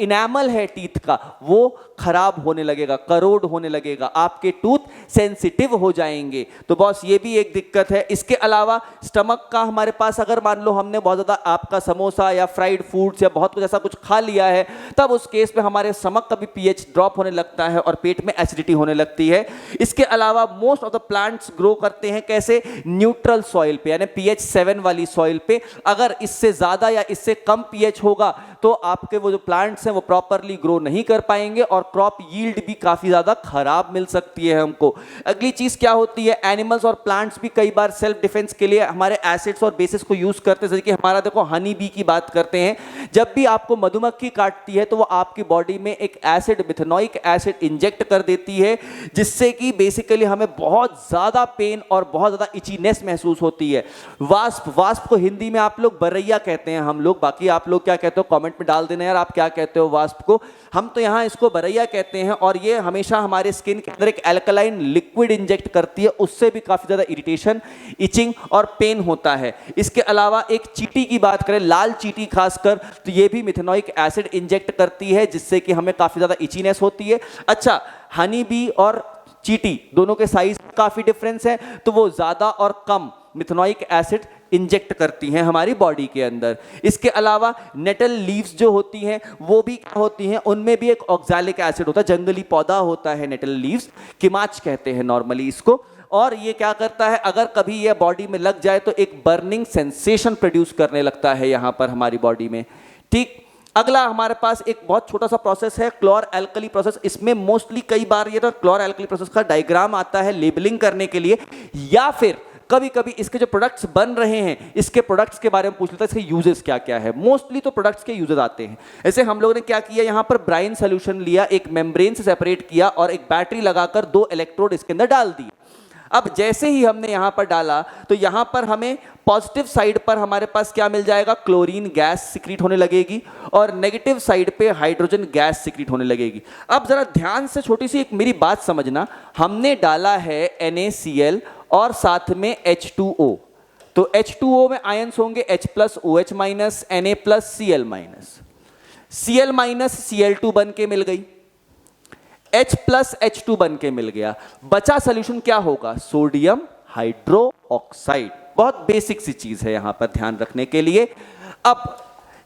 इनेमल है टीथ का वो खराब होने लगेगा, करोड होने लगेगा, आपके टूथ सेंसिटिव हो जाएंगे। तो बॉस ये भी एक दिक्कत है। इसके अलावा स्टमक का हमारे पास अगर मान लो हमने बहुत ज़्यादा आपका समोसा या फ्राइड फूड्स या बहुत कुछ ऐसा कुछ खा लिया है, तब उस केस में हमारे स्टमक का भी पीएच ड्रॉप होने लगता है और पेट में एसिडिटी होने लगती है। इसके अलावा most of the plants grow करते हैं कैसे, न्यूट्रल सॉइल पे, यानी पीएच 7 वाली सॉइल पे। अगर इससे ज़्यादा या इससे कम पीएच होगा तो आपके वो जो प्लांट्स हैं वो प्रॉपरली ग्रो नहीं कर पाएंगे और क्रॉप यील्ड भी काफी ज्यादा खराब मिल सकती है हमको। अगली चीज क्या होती है, एनिमल्स और प्लांट्स भी कई बार सेल्फ डिफेंस के लिए हमारे एसिड्स और बेसिस को यूज करते हैं। जैसे कि हमारा देखो हनी बी की बात करते हैं, जब भी आपको मधुमक्खी काटती है तो वो आपकी बॉडी में एक एसिड मिथेनोइक एसिड इंजेक्ट कर देती है, जिससे कि बेसिकली हमें बहुत ज्यादा पेन और बहुत ज्यादा इचीनेस महसूस होती है। वास्प, वास्प को हिंदी में आप लोग बरैया कहते हैं हम लोग, बाकी आप लोग क्या कहते हो कमेंट में डाल देना यार, आप क्या कहते हो वास्प को। हम तो यहां इसको बरैया कहते हैं, और ये हमेशा हमारे स्किन के अंदर एक एल्कलाइन लिक्विड इंजेक्ट करती है, उससे भी काफी ज्यादा इरिटेशन, इचिंग और पेन होता है। इसके अलावा एक चींटी की बात करें, लाल चींटी खासकर, तो ये भी मिथेनोइक एसिड इंजेक्ट करती है, जिससे कि हमें काफी ज्यादा इचीनेस होती है। अच्छा, हनी बी और चींटी दोनों के साइज काफी डिफरेंस है, तो वो ज्यादा और कम मिथेनोइक एसिड इंजेक्ट करती हैं हमारी बॉडी के अंदर। इसके अलावा नेटल लीव्स जो होती हैं वो भी क्या होती हैं, उनमें भी एक ऑक्सैलिक एसिड होता है, जंगली पौधा होता है नेटल लीव्स, किमाच कहते हैं नॉर्मली इसको। और ये क्या करता है, अगर कभी ये बॉडी में लग जाए तो एक बर्निंग सेंसेशन प्रोड्यूस करने लगता है यहां पर हमारी बॉडी में। ठीक, अगला हमारे पास एक बहुत छोटा सा प्रोसेस है, क्लोर एल्कली प्रोसेस। इसमें मोस्टली कई बार ये क्लोर एल्कली प्रोसेस का डायग्राम आता है लेबलिंग करने के लिए, या फिर कभी कभी इसके जो प्रोडक्ट्स बन रहे हैं इसके प्रोडक्ट्स के बारे में पूछ लेता है, इसके यूजेस क्या क्या है। मोस्टली तो प्रोडक्ट्स के यूजेस आते हैं। ऐसे हम लोगों ने क्या किया, यहां पर ब्राइन सोल्यूशन लिया, एक मेम्ब्रेन से सेपरेट किया और एक बैटरी लगाकर 2 इलेक्ट्रोड इसके अंदर डाल दिए। अब जैसे ही हमने यहां पर डाला तो यहां पर हमें पॉजिटिव साइड पर हमारे पास क्या मिल जाएगा, क्लोरीन गैस सिक्रीट होने लगेगी, और नेगेटिव साइड पे हाइड्रोजन गैस सिक्रीट होने लगेगी। अब जरा ध्यान से छोटी सी एक मेरी बात समझना, हमने डाला है NaCl और साथ में H2O, तो H2O में आयंस होंगे H+OH-, Na+Cl-, Cl- बन के मिल गई, H+H2 बन के मिल गया। बचा सोल्यूशन क्या होगा, सोडियम हाइड्रोक्साइड। बहुत बेसिक सी चीज है यहां पर ध्यान रखने के लिए। अब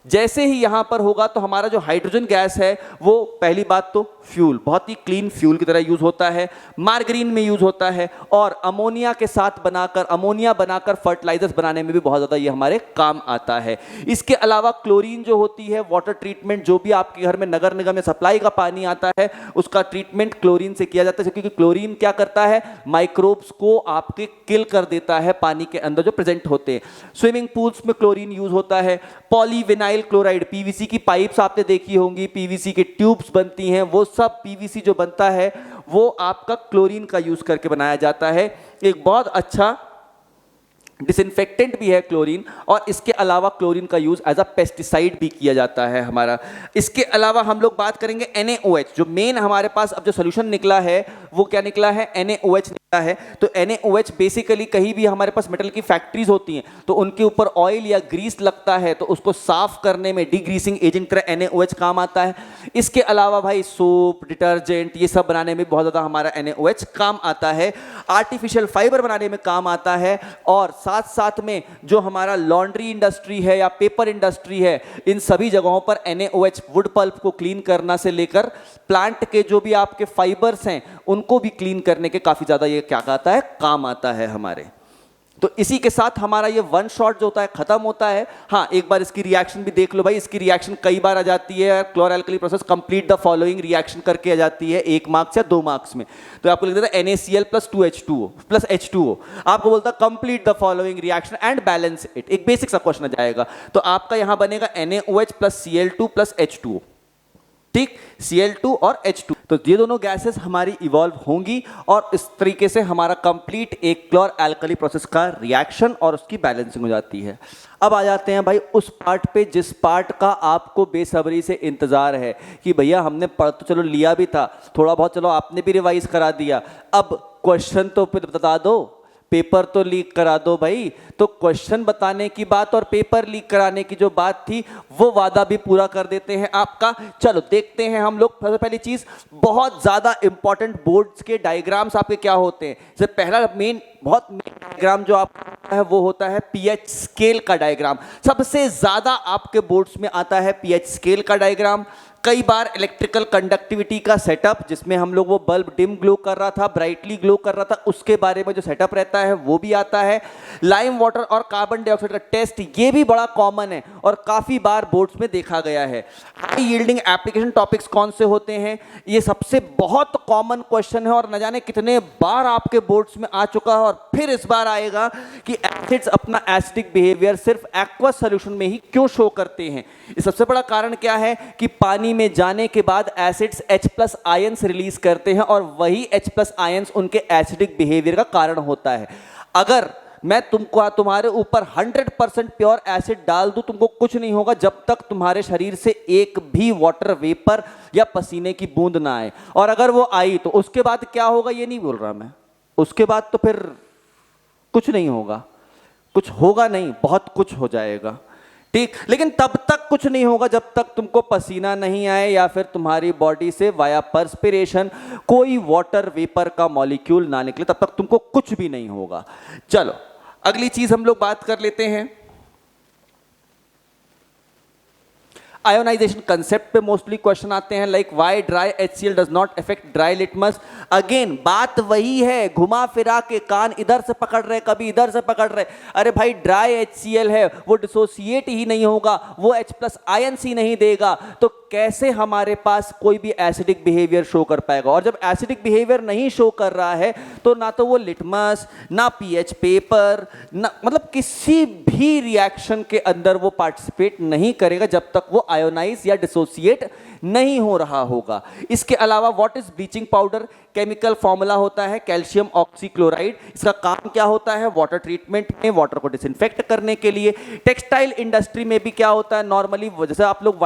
जैसे ही यहां पर होगा तो हमारा जो हाइड्रोजन गैस है वो पहली बात तो फ्यूल, बहुत ही क्लीन फ्यूल की तरह यूज होता है, मार्गरीन में यूज होता है, और अमोनिया के साथ बनाकर, अमोनिया बनाकर फर्टिलाइजर्स बनाने में भी बहुत ज्यादा ये हमारे काम आता है। इसके अलावा क्लोरीन जो होती है, वाटर ट्रीटमेंट, जो भी आपके घर में नगर निगम में सप्लाई का पानी आता है उसका ट्रीटमेंट क्लोरीन से किया जाता है, क्योंकि क्लोरीन क्या करता है, माइक्रोब्स को आपके किल कर देता है पानी के अंदर जो प्रेजेंट होते हैं। स्विमिंग पूल्स में क्लोरीन यूज होता है। पॉलीविनाइल क्लोराइड, पीवीसी की पाइप्स आपने देखी होंगी, पीवीसी की ट्यूब्स बनती हैं, वो सब पीवीसी जो बनता है वो आपका क्लोरीन का यूज करके बनाया जाता है। एक बहुत अच्छा डिसइंफेक्टेंट भी है क्लोरीन, और इसके अलावा क्लोरीन का यूज एज अ पेस्टिसाइड भी किया जाता है हमारा। इसके अलावा हम लोग बात करेंगे NaOH, जो मेन हमारे पास अब जो सोल्यूशन निकला है वो क्या निकला है, NaOH निकला है। तो NaOH बेसिकली कहीं भी हमारे पास मेटल की फैक्ट्रीज होती हैं तो उनके ऊपर ऑयल या ग्रीस लगता है तो उसको साफ करने में डिग्रीसिंग एजेंट तरह NaOH काम आता है। इसके अलावा भाई सोप, डिटर्जेंट, ये सब बनाने में बहुत ज्यादा हमारा NaOH काम आता है। आर्टिफिशियल फाइबर बनाने में काम आता है, और साथ साथ में जो हमारा लॉन्ड्री इंडस्ट्री है या पेपर इंडस्ट्री है, इन सभी जगहों पर NaOH वुड पल्प को क्लीन करना से लेकर प्लांट के जो भी आपके फाइबर्स हैं उनको भी क्लीन करने के काफी ज्यादा ये क्या कहता है, काम आता है हमारे। तो इसी के साथ हमारा ये वन शॉट जो होता है खत्म होता है। हाँ, एक बार इसकी रिएक्शन भी देख लो भाई, इसकी रिएक्शन कई बार आ जाती है, chloral process complete the following reaction करके आ जाती है 1 मार्क्स या 2 मार्क्स में। तो आपको लिख देता है NaCl plus 2H2O plus H2O, आपको बोलता है complete the following reaction and balance it, एक बेसिक सा क्वेश्चन आ जाएगा। तो आपका यहां बनेगा NaOH plus Cl2 plus H2O, ठीक, Cl2 और H2। तो ये दोनों गैसेस हमारी इवॉल्व होंगी और इस तरीके से हमारा कंप्लीट एक क्लोर एल्कली प्रोसेस का रिएक्शन और उसकी बैलेंसिंग हो जाती है। अब आ जाते हैं भाई उस पार्ट पे जिस पार्ट का आपको बेसब्री से इंतजार है कि भैया हमने पढ़ तो चलो लिया भी था, थोड़ा बहुत चलो आपने भी रिवाइज करा दिया, अब क्वेश्चन तो बता दो, पेपर तो लीक करा दो भाई। तो क्वेश्चन बताने की बात और पेपर लीक कराने की जो बात थी वो वादा भी पूरा कर देते हैं आपका। चलो देखते हैं हम लोग। सबसे पहली चीज, बहुत ज्यादा इंपॉर्टेंट बोर्ड्स के डायग्राम्स आपके क्या होते हैं। जैसे पहला बहुत मेन डायग्राम जो आपका है वो होता है पीएच स्केल का डायग्राम। सबसे ज्यादा आपके बोर्ड्स में आता है पीएच स्केल का डायग्राम। कई बार इलेक्ट्रिकल कंडक्टिविटी का सेटअप, जिसमें हम लोग वो बल्ब डिम ग्लो कर रहा था, ब्राइटली ग्लो कर रहा था, उसके बारे में जो सेटअप रहता है वो भी आता है। लाइम वाटर और कार्बन डाइऑक्साइड का टेस्ट, ये भी बड़ा कॉमन है और काफी बार बोर्ड्स में देखा गया है। हाई यील्डिंग एप्लीकेशन टॉपिक्स कौन से होते हैं, ये सबसे बहुत कॉमन क्वेश्चन है और न जाने कितने बार आपके बोर्ड्स में आ चुका है और फिर इस बार आएगा कि एसिड्स अपना एसिडिक बिहेवियर सिर्फ एक्वस सॉल्यूशन में ही क्यों शो करते हैं। इस सबसे बड़ा कारण क्या है कि पानी में जाने के बाद एसिड्स H+ आयंस रिलीज करते हैं और वही H+ आयंस उनके एसिडिक बिहेवियर का कारण होता है। अगर मैं तुम्हारे ऊपर 100% प्योर एसिड डाल दूं, तुमको कुछ नहीं होगा जब तक तुम्हारे शरीर से एक भी वाटर वेपर या पसीने की बूंद ना आए। और अगर वो आई तो उसके बाद क्या होगा ये नहीं बोल रहा मैं, उसके बाद तो फिर कुछ नहीं होगा, कुछ होगा नहीं, बहुत कुछ हो जाएगा, ठीक। लेकिन तब तक कुछ नहीं होगा जब तक तुमको पसीना नहीं आए या फिर तुम्हारी बॉडी से वाया पर्सपिरेशन कोई वाटर वेपर का मॉलिक्यूल ना निकले, तब तक तुमको कुछ भी नहीं होगा। चलो अगली चीज हम लोग बात कर लेते हैं। आयोनाइजेशन कंसेप्ट पे मोस्टली क्वेश्चन आते हैं, like why dry HCl does not affect dry litmus. Again बात वही है, घुमा फिरा के कान इधर से पकड़ रहे कभी इधर से पकड़ रहे। अरे भाई ड्राई HCl है, वो डिसोसिएट ही नहीं होगा, वो H+ आयंस ही नहीं देगा, तो कैसे हमारे पास कोई भी एसिडिक बिहेवियर शो कर पाएगा। और जब एसिडिक बिहेवियर नहीं शो कर रहा है तो ना तो वो लिटमस, ना पीएच पेपर, ना मतलब किसी भी रिएक्शन के अंदर वो पार्टिसिपेट नहीं करेगा जब तक वो आयोनाइज या डिसोसिएट नहीं हो रहा होगा। इसके अलावा what is bleaching powder, chemical formula होता है कैल्शियम ऑक्सीक्लोराइड। इसका काम क्या होता है, वाटर ट्रीटमेंट में वाटर को डिसइंफेक्ट करने के लिए। टेक्सटाइल इंडस्ट्री में भी क्या होता है, नॉर्मली जैसे आप लोग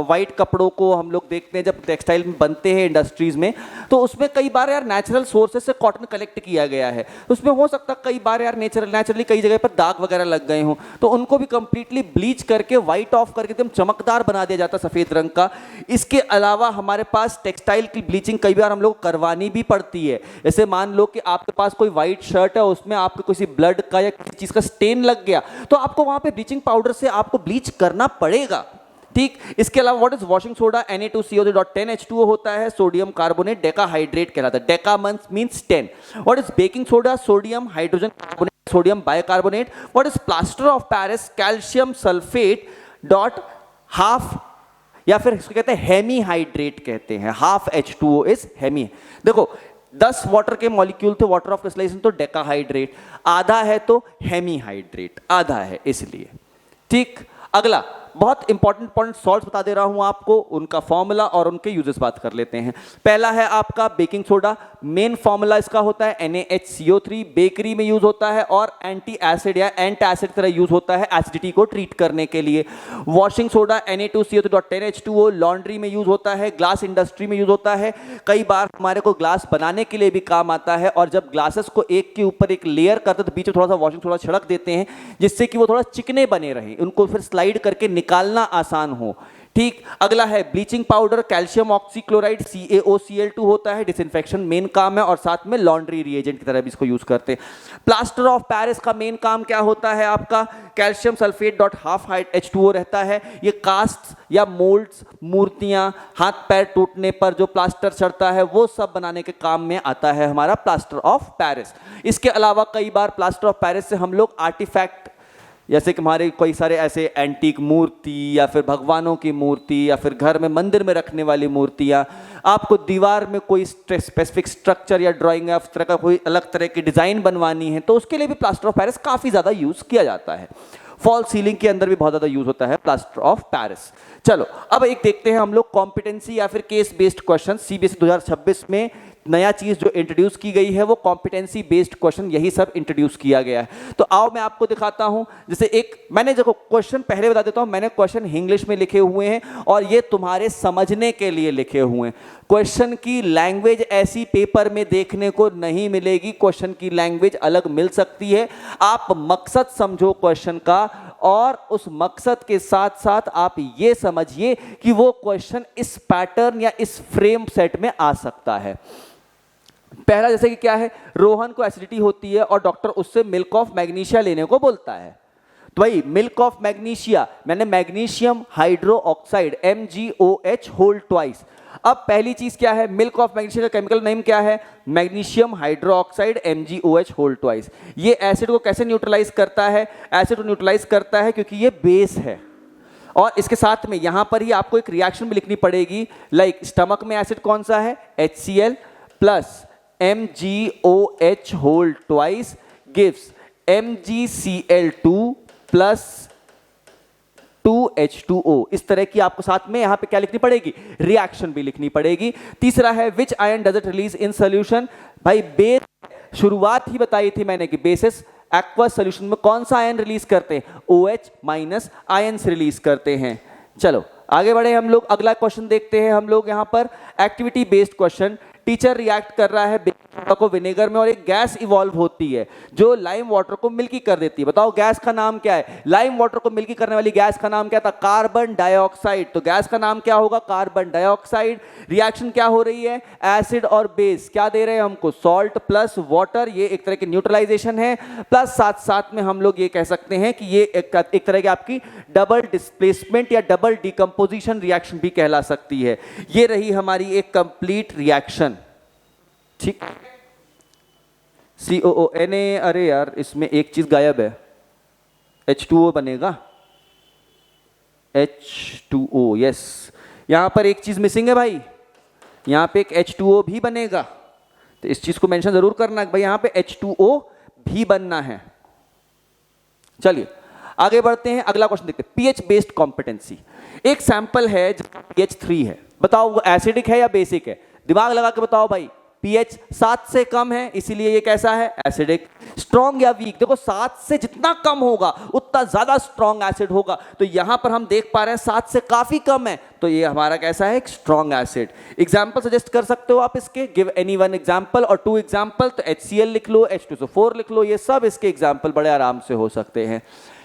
वाइट कपड़ों को हम लोग देखते हैं जब टेक्सटाइल में बनते हैं इंडस्ट्रीज में, तो उसमें कई बार यार नेचुरल सोर्सेज से कॉटन कलेक्ट किया गया है, उसमें हो सकता है कई बार यार नेचुरली कई जगह पर दाग वगैरह लग गए हों, तो उनको भी कंप्लीटली ब्लीच करके व्हाइट ऑफ करके एकदम चमकदार बना दिया जाता है सफेद रंग का। इसके अलावा हमारे पास टेक्सटाइल की ब्लीचिंग कई बार हम लोग करवानी भी पड़ती है। जैसे मान लो कि आपके पास कोई व्हाइट शर्ट है, उसमें आपके किसी ब्लड का या किसी चीज का स्टेन लग गया, तो आपको वहां पे ब्लीचिंग पाउडर से आपको ब्लीच करना पड़ेगा, ठीक। इसके अलावा what is washing soda, Na2CO3.10H2O होता है, सोडियम कार्बोनेट डेकाहाइड्रेट कहलाता है, Deka means 10। What is baking soda, sodium hydrogen carbonate, sodium bicarbonate. What is plaster of Paris, calcium sulphate dot half, या फिर इसको कहते हैं हेमी हाइड्रेट कहते हैं, हाफ H2O इज हेमी। देखो 10 वाटर के मॉलिक्यूल थे, वाटर ऑफ क्रिस्टलाइजेशन, तो डेकाहाइड्रेट, आधा है तो हेमी हाइड्रेट, आधा है इसलिए, ठीक। अगला बहुत इंपॉर्टेंट सॉल्ट्स बता दे रहा हूं आपको, उनका फॉर्मूला और उनके यूजेस बात कर लेते हैं। पहला है आपका बेकिंग सोडा, मेन फॉर्मूला इसका होता है NaHCO3, बेकरी में यूज होता है और एंटी एसिड या एंट एसिड तरह यूज होता है एसिडिटी को ट्रीट करने के लिए। वॉशिंग सोडा Na2CO3.10H2O, लॉन्ड्री में यूज होता है, ग्लास इंडस्ट्री में यूज होता है, कई बार हमारे को ग्लास बनाने के लिए भी काम आता है। और जब ग्लासेस को एक के ऊपर एक लेयर करते तो बीच में थोड़ा सा वॉशिंग सोडा छिड़क देते हैं जिससे कि वो थोड़ा चिकने बने रहे, उनको फिर स्लाइड करके निकालना आसान हो, ठीक। अगला है bleaching powder, calcium oxychloride CaOCl2 होता है, डिसइंफेक्शन मेन काम है और साथ में लॉन्ड्री रिएजेंट की तरह भी इसको यूज करते हैं। प्लास्टर ऑफ पेरिस का मेन काम क्या होता है आपका, calcium sulphate dot half height H2O रहता है। ये कास्ट या मोल्ड्स, मूर्तियां, हाथ पैर टूटने पर जो प्लास्टर चढ़ता है वो सब बनाने के काम में आता है हमारा प्लास्टर ऑफ पेरिस। इसके अलावा कई बार प्लास्टर ऑफ पेरिस से हम लोग आर्टिफैक्ट, जैसे कि हमारे कई सारे ऐसे एंटीक मूर्ति या फिर भगवानों की मूर्ति या फिर घर में मंदिर में रखने वाली मूर्तियां, आपको दीवार में कोई स्पेसिफिक स्ट्रक्चर या ड्राइंग या उस तरह का कोई अलग तरह की डिजाइन बनवानी है तो उसके लिए भी प्लास्टर ऑफ पेरिस काफी ज्यादा यूज किया जाता है। फॉल सीलिंग के अंदर भी बहुत ज्यादा यूज होता है प्लास्टर ऑफ पेरिस। चलो अब एक देखते हैं हम लोग कॉम्पिटेंसी या फिर केस बेस्ड क्वेश्चन। सीबीएसई 2026 में नया चीज जो इंट्रोड्यूस की गई है वो कॉम्पिटेंसी बेस्ड क्वेश्चन, यही सब इंट्रोड्यूस किया गया है। तो आओ मैं आपको दिखाता हूं। जैसे एक मैंने देखो क्वेश्चन पहले बता देता हूं, मैंने क्वेश्चन इंग्लिश में लिखे हुए हैं और ये तुम्हारे समझने के लिए लिखे हुए हैं। क्वेश्चन की लैंग्वेज ऐसी पेपर में देखने को नहीं मिलेगी, क्वेश्चन की लैंग्वेज अलग मिल सकती है। आप मकसद समझो क्वेश्चन का और उस मकसद के साथ साथ आप ये समझिए कि वो क्वेश्चन इस पैटर्न या इस फ्रेम सेट में आ सकता है। पहला जैसे कि क्या है, रोहन को एसिडिटी होती है और डॉक्टर उससे मिल्क ऑफ मैग्नीशिया लेने को बोलता है। तो भाई मिल्क ऑफ मैग्नीशिया, मैंने magnesium hydroxide MgOH whole twice. अब पहली चीज क्या है, मिल्क ऑफ मैग्नीशिया का केमिकल नेम क्या है, magnesium hydroxide MgOH whole twice. ये एसिड को कैसे न्यूट्रलाइज करता है, एसिड को न्यूट्रलाइज करता है क्योंकि ये बेस है। और इसके साथ में यहां पर ही आपको एक रिएक्शन भी लिखनी पड़ेगी, लाइक स्टमक में एसिड कौन सा है, HCl plus MgOH whole twice gives MgCl2 plus 2H2O। इस तरह की आपको साथ में यहां पे क्या लिखनी पड़ेगी, रिएक्शन भी लिखनी पड़ेगी। तीसरा है विच ion does it release in solution. भाई बेस, शुरुआत ही बताई थी मैंने कि बेसिस एक्वस सॉल्यूशन में कौन सा आयन रिलीज करते हैं, OH माइनस आयंस रिलीज करते हैं। चलो आगे बढ़े हम लोग, अगला क्वेश्चन देखते हैं हम लोग यहां पर, activity based question. Teacher react कर रहा है बेकिंग को विनेगर में और एक गैस इवॉल्व होती है जो लाइम वाटर को मिल्की कर देती है। बताओ गैस का नाम क्या है, लाइम वाटर को मिल्की करने वाली गैस का नाम क्या था, कार्बन डाइऑक्साइड। तो गैस का नाम क्या होगा, कार्बन डाइऑक्साइड। रिएक्शन क्या हो रही है, एसिड और बेस क्या दे रहे हैं हमको, सॉल्ट प्लस वाटर, ये एक तरह की न्यूट्रलाइजेशन है। प्लस साथ साथ में हम लोग ये कह सकते हैं कि ये एक तरह की आपकी डबल डिस्प्लेसमेंट या डबल डिकम्पोजिशन रिएक्शन भी कहला सकती है। ये रही हमारी एक कंप्लीट रिएक्शन, ठीक। COONA, अरे यार इसमें एक चीज गायब है, H2O बनेगा, H2O, यस। यहां पर एक चीज मिसिंग है भाई, यहां पे एक H2O भी बनेगा, तो इस चीज को मेंशन जरूर करना भाई, यहां पे H2O भी बनना है। चलिए आगे बढ़ते हैं, अगला क्वेश्चन देखते हैं, पीएच बेस्ड कॉम्पिटेंसी। एक सैंपल है जहां pH 3 है, बताओ वो एसिडिक है या बेसिक है, दिमाग लगा के बताओ भाई। pH 7 से कम है इसीलिए ये कैसा है, एसिडिक। स्ट्रॉन्ग या वीक, देखो 7 से जितना कम होगा उतना ज्यादा स्ट्रॉन्ग एसिड होगा, तो यहां पर हम देख पा रहे हैं 7 से काफी कम है, तो ये हमारा कैसा है, एक स्ट्रॉन्ग एसिड। एग्जांपल सजेस्ट कर सकते हो आप इसके, गिव एनी वन एग्जांपल और 2 एग्जांपल, तो HCl लिख लो, H2SO4 लिख लो, ये सब इसके एग्जांपल बड़े आराम से हो सकते हैं।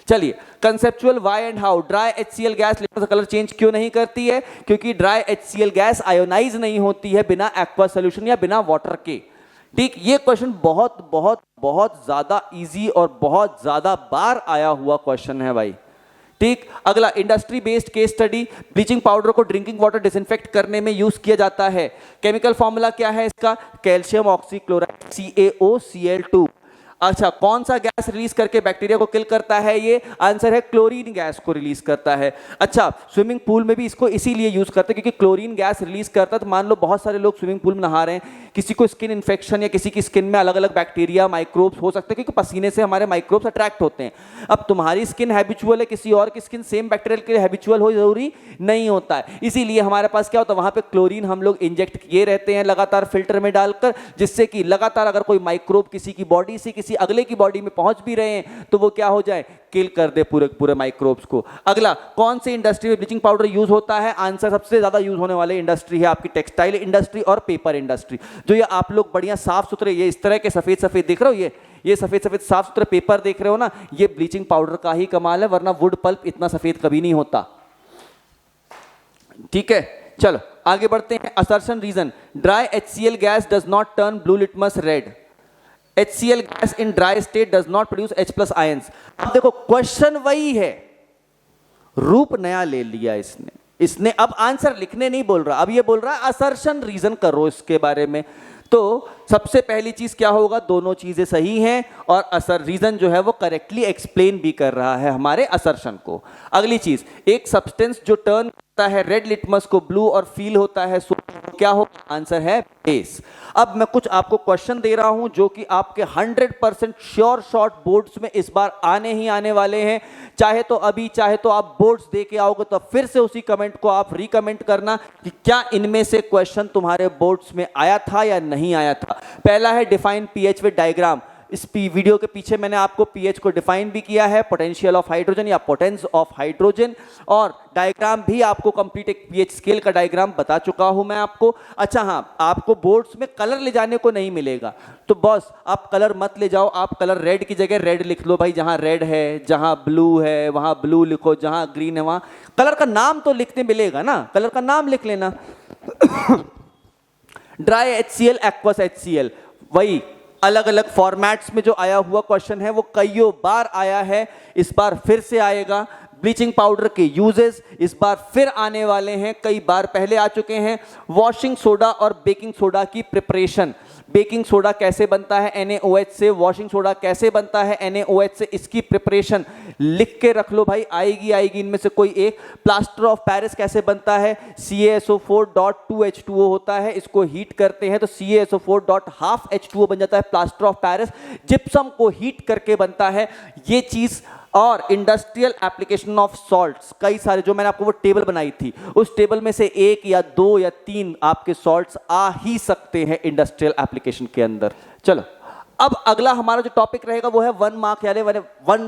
चलिए conceptual why and how, dry HCl gas लेने से कलर चेंज क्यों नहीं करती है, क्योंकि ड्राई HCl गैस आयोनाइज नहीं होती है बिना एक्वा सॉल्यूशन या बिना वाटर के, ठीक। ये क्वेश्चन बहुत बहुत बहुत ज्यादा इजी और बहुत ज्यादा बार आया हुआ क्वेश्चन है भाई, ठीक। अगला industry based case study, bleaching powder को ड्रिंकिंग वाटर डिसइंफेक्ट करने में यूज किया जाता है। केमिकल फॉर्मूला क्या है इसका, कैल्शियम ऑक्सीक्लोराइड CaOCl2। अच्छा, कौन सा गैस रिलीज करके बैक्टीरिया को किल करता है, ये आंसर है क्लोरीन गैस को रिलीज करता है। अच्छा, स्विमिंग पूल में भी इसको इसीलिए यूज करते हैं क्योंकि क्लोरीन गैस रिलीज करता है। तो मान लो बहुत सारे लोग स्विमिंग पूल में नहा रहे हैं, किसी को स्किन इन्फेक्शन या किसी की स्किन में अलग अलग बैक्टीरिया माइक्रोब्स हो सकते हैं क्योंकि पसीने से हमारे माइक्रोब्स अट्रैक्ट होते हैं। अब तुम्हारी स्किन हैबिचुअल है, किसी और की स्किन सेम बैक्टीरियल के लिए हैबिचुअल हो जरूरी नहीं होता है, इसीलिए हमारे पास क्या होता है, वहां पे क्लोरीन हम लोग इंजेक्ट किए रहते हैं लगातार फिल्टर में डालकर, जिससे कि लगातार अगर कोई माइक्रोब किसी की बॉडी से किसी अगले की बॉडी में पहुंच भी रहे हैं तो वो क्या हो जाए, किल कर दे पूरे पूरे माइक्रोब्स को। अगला, कौन सी इंडस्ट्री में ब्लीचिंग पाउडर यूज होता है, आंसर सबसे ज्यादा यूज होने वाले इंडस्ट्री है आपकी टेक्सटाइल इंडस्ट्री और पेपर इंडस्ट्री। जो ये आप लोग बढ़िया साफ सुथरे ये इस तरह के सफेद सफेद देख रहे हो, ये सफेद सफेद साफ सुथरे पेपर देख रहे हो ना, ये ब्लीचिंग पाउडर का ही कमाल है, वरना वुड पल्प इतना सफेद कभी नहीं होता। ठीक है, चलो आगे बढ़ते हैं। Assertion reason, dry HCl gas does not turn blue litmus red. HCl gas in dry state does not produce H+ ions. अब देखो क्वेश्चन वही है, रूप नया ले लिया इसने अब आंसर लिखने नहीं बोल रहा, अब ये बोल रहा है असर्शन रीजन करो इसके बारे में। तो सबसे पहली चीज क्या होगा, दोनों चीजें सही हैं और असर रीजन जो है वो करेक्टली एक्सप्लेन भी कर रहा है हमारे असर्शन को। अगली चीज, एक सब्सटेंस जो टर्न करता है रेड लिटमस को ब्लू और फील होता है क्या होगा, आंसर है बेस। अब मैं कुछ आपको क्वेश्चन दे रहा हूं जो कि आपके 100% श्योर शॉर्ट बोर्ड्स में इस बार आने ही आने वाले हैं। चाहे तो अभी, चाहे तो आप बोर्ड्स दे के आओगे तो फिर से उसी कमेंट को आप रिकमेंट करना कि क्या इनमें से क्वेश्चन तुम्हारे बोर्ड्स में आया था या नहीं आया था। पहला है डिफाइन पीएच विद डायग्राम। इस वीडियो के पीछे मैंने आपको पीएच को डिफाइन भी किया है, पोटेंशियल ऑफ हाइड्रोजन या पोटेंस ऑफ हाइड्रोजन, और डायग्राम भी आपको कंप्लीट एक पीएच स्केल का डायग्राम बता चुका हूं मैं आपको। अच्छा हाँ, आपको बोर्ड्स में कलर ले जाने को नहीं मिलेगा, तो बॉस आप कलर मत ले जाओ, आप कलर रेड की जगह रेड लिख लो भाई, जहां रेड है, जहां ब्लू है वहां ब्लू लिखो, जहां ग्रीन है वहां कलर का नाम तो लिखने मिलेगा ना, कलर का नाम लिख लेना। ड्राई HCl, एक्वस HCl, वही अलग अलग फॉर्मेट्स में जो आया हुआ क्वेश्चन है वो कईयों बार आया है, इस बार फिर से आएगा। ब्लीचिंग पाउडर के यूजेस इस बार फिर आने वाले हैं, कई बार पहले आ चुके हैं। वॉशिंग सोडा और बेकिंग सोडा की प्रिपरेशन, बेकिंग सोडा कैसे बनता है NaOH से, वॉशिंग सोडा कैसे बनता है NaOH से, इसकी प्रिपरेशन लिख के रख लो भाई, आएगी इनमें से कोई एक। प्लास्टर ऑफ पेरिस कैसे बनता है, CaSO4.2H2O होता है, इसको हीट करते हैं तो CaSO4.12H2O बन जाता है प्लास्टर ऑफ पेरिस। जिप्सम को हीट करके बनता है ये चीज। और इंडस्ट्रियल एप्लीकेशन ऑफ सॉल्ट्स, कई सारे, जो मैंने आपको वो टेबल बनाई थी उस टेबल में से 1 या 2 या 3 आपके सॉल्ट्स आ ही सकते हैं इंडस्ट्रियल एप्लीकेशन के अंदर। चलो अब अगला हमारा जो टॉपिक रहेगा वो है 1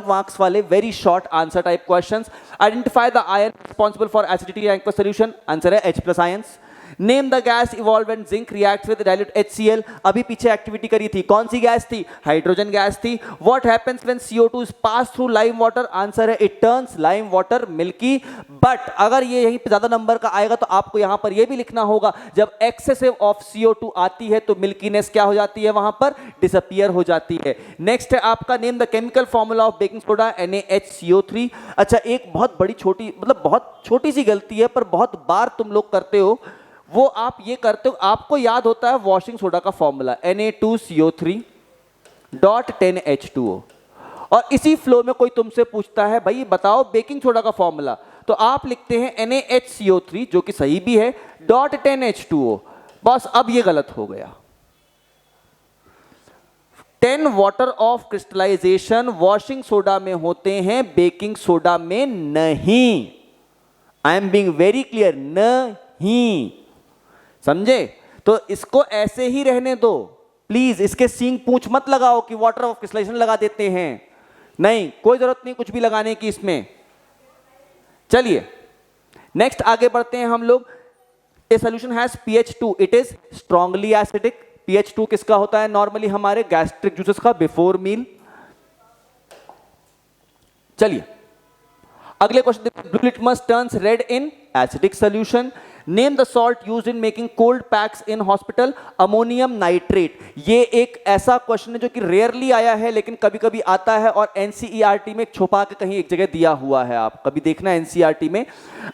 मार्क्स वाले very short answer type questions. Identify the ion responsible for acidity in aqueous solution, answer है H+ ions. Name the gas evolve when zinc reacts with dilute HCl, अभी पीछे एक्टिविटी करी थी, कौन सी गैस थी, हाइड्रोजन गैस थी। What happens when CO2 is pass through lime water, answer है it turns lime water milky. But अगर ये यहीं पे ज्यादा नंबर का आएगा तो आपको यहां पर ये भी लिखना होगा, जब एक्सेसिव ऑफ CO2 आती है तो मिल्कीनेस क्या हो जाती है, वहां पर डिसअपियर हो जाती है। नेक्स्ट है आपका name the chemical formula of baking soda NaHCO3। अच्छा, एक बहुत बड़ी छोटी, मतलब बहुत छोटी सी गलती है पर बहुत बार तुम लोग करते हो, वो आप ये करते हो, आपको याद होता है वॉशिंग सोडा का फॉर्मूला Na2CO3.10H2O, और इसी फ्लो में कोई तुमसे पूछता है भाई बताओ बेकिंग सोडा का फॉर्मूला, तो आप लिखते हैं NaHCO3 जो कि सही भी है .10H2O। बस अब ये गलत हो गया। 10 water of crystallisation washing soda में होते हैं, बेकिंग सोडा में नहीं। I am being very clear, नहीं, समझे? तो इसको ऐसे ही रहने दो प्लीज, इसके सींग पूंछ मत लगाओ कि वाटर ऑफ क्रिस्टलाइजेशन लगा देते हैं, नहीं, कोई जरूरत नहीं कुछ भी लगाने की इसमें। चलिए नेक्स्ट आगे बढ़ते हैं हम लोग। ए solution has pH2, it is strongly acidic. pH2 किसका होता है, नॉर्मली हमारे गैस्ट्रिक जूसेस का बिफोर मील। चलिए अगले question, blue litmus turns red in acidic solution. Name the salt used in making cold PACS in hospital, ammonium nitrate. ये एक ऐसा क्वेश्चन है जो कि रेयरली आया है लेकिन कभी कभी आता है, और एनसीईआरटी में छुपा के कहीं एक जगह दिया हुआ है, आप कभी देखना एनसीईआरटी में।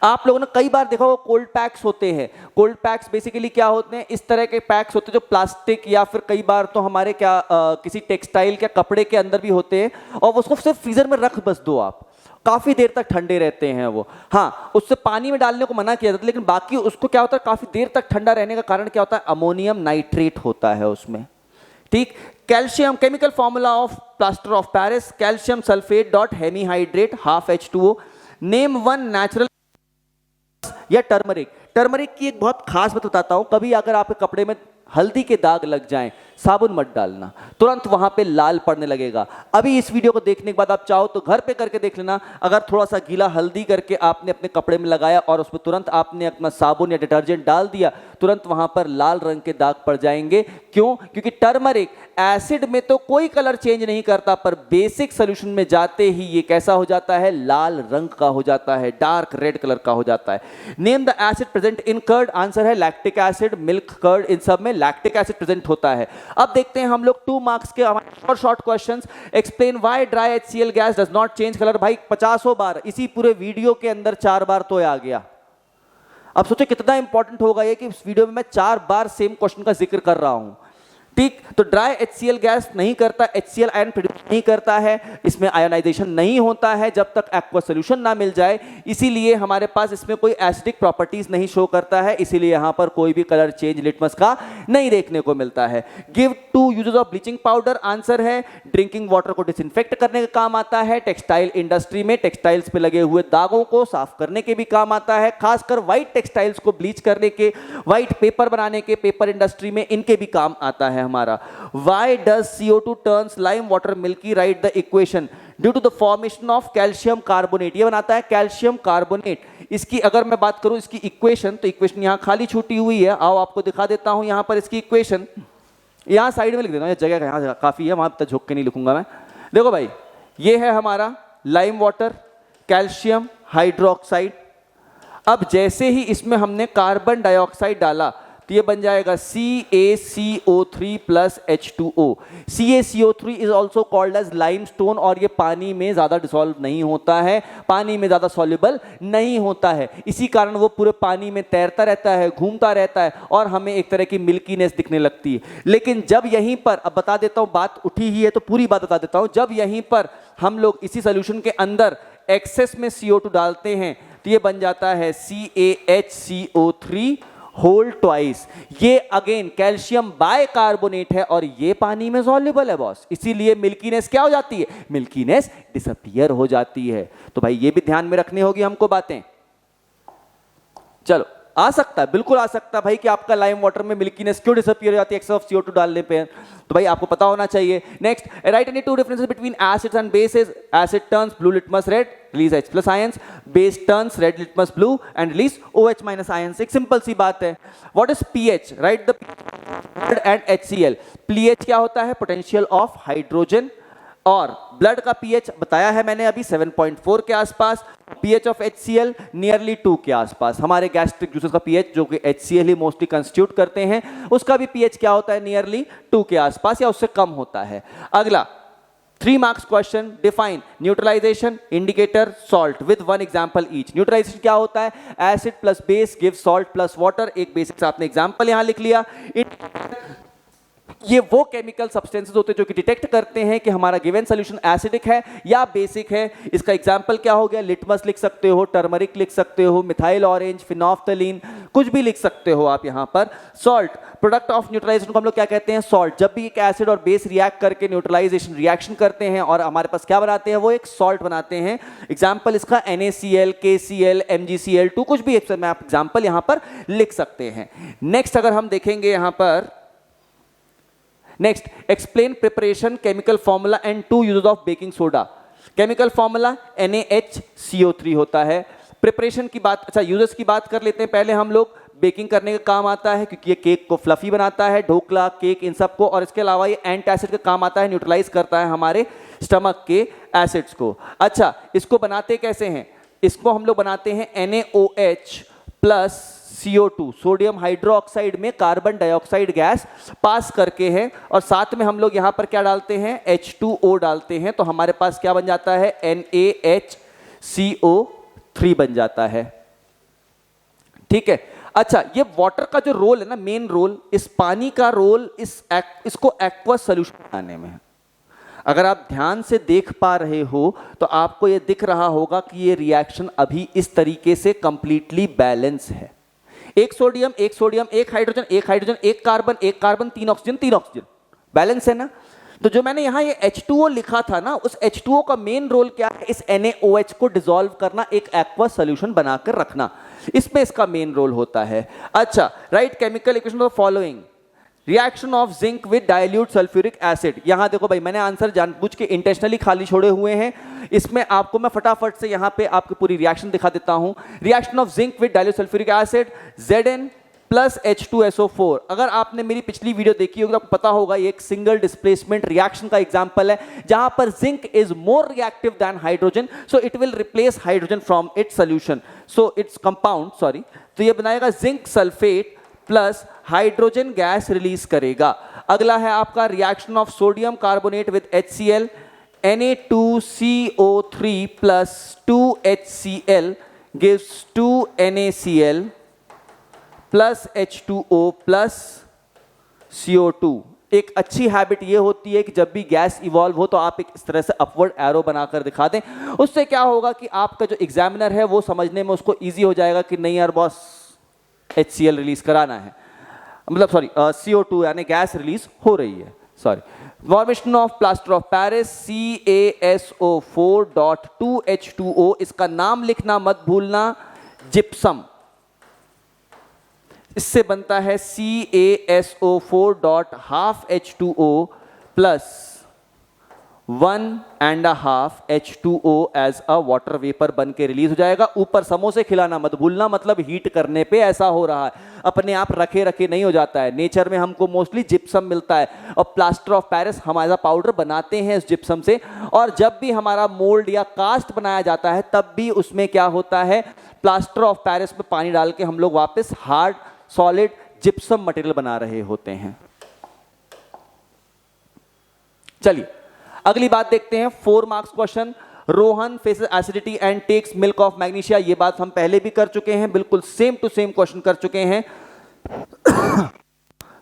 आप लोगों ने कई बार देखा होगा कोल्ड पैक्स होते हैं। कोल्ड पैक्स बेसिकली क्या होते हैं, इस तरह के पैक्स होते हैं जो प्लास्टिक या फिर कई बार तो हमारे किसी टेक्सटाइल के कपड़े के अंदर भी होते हैं, और उसको सिर्फ फ्रीजर में रख बस दो आप, काफी देर तक ठंडे रहते हैं वो। हाँ, उससे पानी में डालने को मना किया जाता है, लेकिन बाकी उसको क्या होता है, काफी देर तक ठंडा रहने का कारण क्या होता है, अमोनियम नाइट्रेट होता है उसमें। ठीक, calcium, chemical formula of plaster of Paris, calcium sulphate dot hemihydrate half H2O। Name 1 natural या टर्मरिक। टर्मरिक की एक बहुत खास बात बताता हूं, कभी अगर आपके कपड़े में हल्दी के दाग लग जाएं साबुन मत डालना, तुरंत वहां पे लाल पड़ने लगेगा। अभी इस वीडियो को देखने के बाद आप चाहो तो घर पे करके देख लेना, अगर थोड़ा सा गीला हल्दी करके आपने अपने कपड़े में लगाया और उसमें तुरंत आपने अपना साबुन या डिटर्जेंट डाल दिया, तुरंत वहां पर लाल रंग के दाग पड़ जाएंगे। क्यों? क्योंकि टर्मरिक एसिड में तो कोई कलर चेंज नहीं करता, पर बेसिक सोल्यूशन में जाते ही ये कैसा हो जाता है, लाल रंग का हो जाता है, डार्क रेड कलर का हो जाता है। Name the acid present in curd, answer है लैक्टिक एसिड, मिल्क, कर्ड, इन सब में लैक्टिक एसिड प्रेजेंट होता है। अब देखते हैं हम लोग 2 मार्क्स के और short questions. Explain why dry HCl gas does not change colour. भाई 50 बार इसी पूरे वीडियो के अंदर 4 बार तो आ गया। अब सोचो कितना इंपॉर्टेंट होगा ये कि इस वीडियो में मैं 4 बार सेम क्वेश्चन का जिक्र कर रहा हूं। ठीक, तो ड्राई HCl गैस नहीं करता, HCl आयन प्रोड्यूस नहीं करता है, इसमें आयोनाइजेशन नहीं होता है जब तक एक्वा सोल्यूशन ना मिल जाए, इसीलिए हमारे पास इसमें कोई एसिडिक प्रॉपर्टीज नहीं शो करता है, इसीलिए यहां पर कोई भी कलर चेंज लिटमस का नहीं देखने को मिलता है। Give 2 uses of bleaching powder, answer है ड्रिंकिंग वाटर को डिसइंफेक्ट करने का काम आता है, टेक्सटाइल इंडस्ट्री में टेक्सटाइल्स पे लगे हुए दागों को साफ करने के भी काम आता है, खासकर व्हाइट टेक्सटाइल्स को ब्लीच करने के, व्हाइट पेपर बनाने के, पेपर इंडस्ट्री में इनके भी काम आता है हमारा। Why does CO2 turns lime water milky? Write the equation. Due to the formation of calcium carbonate. ये बनाता है कैल्शियम कार्बोनेट। इसकी अगर मैं बात करूं इसकी इक्वेशन, तो इक्वेशन यहां खाली छूटी हुई है, आओ आपको दिखा देता हूं। यहां पर इसकी इक्वेशन यहां साइड में लिख देता हूं, ये जगह यहां काफी है, वहां तक झुक के नहीं लिखूंगा मैं। देखो भाई, ये है हमारा लाइम वाटर, कैल्शियम हाइड्रोक्साइड। अब जैसे ही इसमें हमने कार्बन डाइऑक्साइड डाला तो ये बन जाएगा CaCO3 plus H2O। CaCO3 is also called as limestone, और ये पानी में ज्यादा डिसॉल्व नहीं होता है, पानी में ज्यादा सॉल्युबल नहीं होता है, इसी कारण वो पूरे पानी में तैरता रहता है, घूमता रहता है और हमें एक तरह की मिल्कीनेस दिखने लगती है। लेकिन जब यहीं पर, अब बता देता हूं, बात उठी ही है तो पूरी बात बता देता हूं, जब यहीं पर हम लोग इसी सोल्यूशन के अंदर एक्सेस में CO2 डालते हैं तो ये बन जाता है CaHCO3 होल ट्वाइस। ये अगेन कैल्शियम बाइकार्बोनेट है और ये पानी में सॉल्युबल है बॉस, इसीलिए मिल्कीनेस क्या हो जाती है, मिल्कीनेस डिसअपीयर हो जाती है। तो भाई ये भी ध्यान में रखनी होगी हमको बातें। चलो, आ सकता है, बिल्कुल आ सकता है भाई कि आपका लाइम वाटर में मिल्कीनेस क्यों डिसअपीयर हो जाती है एक्सेस ऑफ CO2 डालने पे, तो भाई आपको पता होना चाहिए। Next, right any 2 differences between acids and bases. Acid turns blue litmus red, release H plus ions, base turns red litmus blue and release OH minus ions. एक सिंपल सी बात है। What is pH? Right the end HCl। pH क्या होता है, potential of hydrogen, और blood का pH बताया है मैंने अभी 7.4 के आसपास, pH ऑफ HCl नियरली 2 के आसपास। हमारे गैस्ट्रिक जूसेस का pH जो कि HCl ही मोस्टली कंस्टिट्यूट करते हैं, उसका भी pH क्या होता है, नियरली 2 के आसपास या उससे कम होता है। अगला 3 marks question, define neutralisation, indicator, salt with 1 example each. Neutralisation क्या होता है, acid plus base give salt plus water. एक बेसिक आपने एग्जांपल यहां लिख लिया। ये वो केमिकल सब्सटेंसेस होते हैं जो कि डिटेक्ट करते हैं कि हमारा गिवन सॉल्यूशन एसिडिक है या बेसिक है। इसका एग्जांपल क्या हो गया, लिटमस लिख सकते हो, टर्मरिक लिख सकते हो, मिथाइल ऑरेंज, फिनोफ्थलीन, कुछ भी लिख सकते हो आप यहां पर। सॉल्ट, प्रोडक्ट ऑफ न्यूट्रलाइजेशन को हम लोग क्या कहते हैं, सॉल्ट। जब भी एक एसिड और बेस रिएक्ट करके न्यूट्रलाइजेशन रिएक्शन करते हैं और हमारे पास क्या बनाते हैं, वो एक सॉल्ट बनाते हैं। एग्जाम्पल इसका NaCl, KCl, MgCl2, कुछ भी मैं आप एग्जाम्पल यहां पर लिख सकते हैं। नेक्स्ट अगर हम देखेंगे यहां पर, next explain preparation, chemical formula and 2 uses of baking soda. Chemical formula NaHCO3 होता है। प्रिपरेशन की बात, अच्छा यूजेस की बात कर लेते हैं पहले हम लोग। बेकिंग करने का काम आता है क्योंकि ये केक को फ्लफी बनाता है, ढोकला, केक, इन सबको, और इसके अलावा ये एंटासिड का काम आता है, न्यूट्रलाइज करता है हमारे स्टमक के एसिड्स को। अच्छा, इसको बनाते कैसे हैं, इसको हम लोग बनाते हैं NaOH plus CO2, sodium hydroxide में कार्बन डाइऑक्साइड गैस पास करके है, और साथ में हम लोग यहां पर क्या डालते हैं, H2O डालते हैं, तो हमारे पास क्या बन जाता है, NaHCO3 बन जाता है। ठीक है। अच्छा, ये वाटर का जो रोल है ना, मेन रोल, इस पानी का रोल इसको एक्वा सॉल्यूशन बनाने में है। अगर आप ध्यान से देख पा रहे हो तो आपको ये दिख रहा होगा कि ये रिएक्शन अभी इस तरीके से कंप्लीटली बैलेंस है। एक सोडियम, एक सोडियम, एक हाइड्रोजन, एक हाइड्रोजन, एक कार्बन, एक कार्बन, 3 ऑक्सीजन, 3 ऑक्सीजन, बैलेंस है ना। तो जो मैंने यहां ये H2O लिखा था ना, उस H2O का मेन रोल क्या है, इस NaOH को डिसॉल्व करना, एक एक्वा सॉल्यूशन बनाकर रखना, इसमें इसका मेन रोल होता है। अच्छा, right chemical equation of following. Reaction of zinc with dilute sulphuric acid. यहां देखो भाई, मैंने आंसर जानबूझ के इंटेंशनली खाली छोड़े हुए हैं, इसमें आपको मैं फटाफट से यहां पे आपकी पूरी रिएक्शन दिखा देता हूं। Reaction of zinc with dilute sulphuric acid, Zn plus H2SO4। अगर आपने मेरी पिछली वीडियो देखी होगी तो आपको पता होगा ये एक सिंगल डिस्प्लेसमेंट रिएक्शन का एग्जांपल है, जहां पर zinc is more reactive than hydrogen, so it will replace hydrogen from its solution, so its compound, sorry, तो ये बनाएगा zinc sulphate plus hydrogen gas release करेगा। अगला है आपका reaction of sodium carbonate with HCl, Na2CO3 plus 2HCl gives 2NaCl plus H2O plus CO2। एक अच्छी habit ये होती है कि जब भी गैस इवॉल्व हो तो आप एक इस तरह से अपवर्ड एरो बनाकर दिखा दें। उससे क्या होगा कि आपका जो एग्जामिनर है वो समझने में उसको इजी हो जाएगा कि नहीं यार बॉस HCl रिलीज कराना है, मतलब सॉरी CO2 यानी गैस रिलीज हो रही है, sorry. Formation of plaster of Paris CaSO4.2H2O, इसका नाम लिखना मत भूलना, जिप्सम। इससे बनता है CaSO4.half H2O plus 1.5 H2O as a water vapour बन के रिलीज हो जाएगा। ऊपर समोसे खिलाना मत भूलना, मतलब हीट करने पे ऐसा हो रहा है, अपने आप रखे रखे नहीं हो जाता है। नेचर में हमको मोस्टली जिप्सम मिलता है और प्लास्टर ऑफ पेरिस हमारा पाउडर बनाते हैं इस जिप्सम से, और जब भी हमारा मोल्ड या कास्ट बनाया जाता है तब भी उसमें क्या होता है, प्लास्टर ऑफ पेरिस में पानी डाल के हम लोग वापस हार्ड सॉलिड जिप्सम मटेरियल बना रहे होते हैं। चलिए अगली बात देखते हैं, 4 marks question. Rohan faces acidity and takes milk of magnesia. ये बात हम पहले भी कर चुके हैं, बिल्कुल सेम टू सेम क्वेश्चन कर चुके हैं।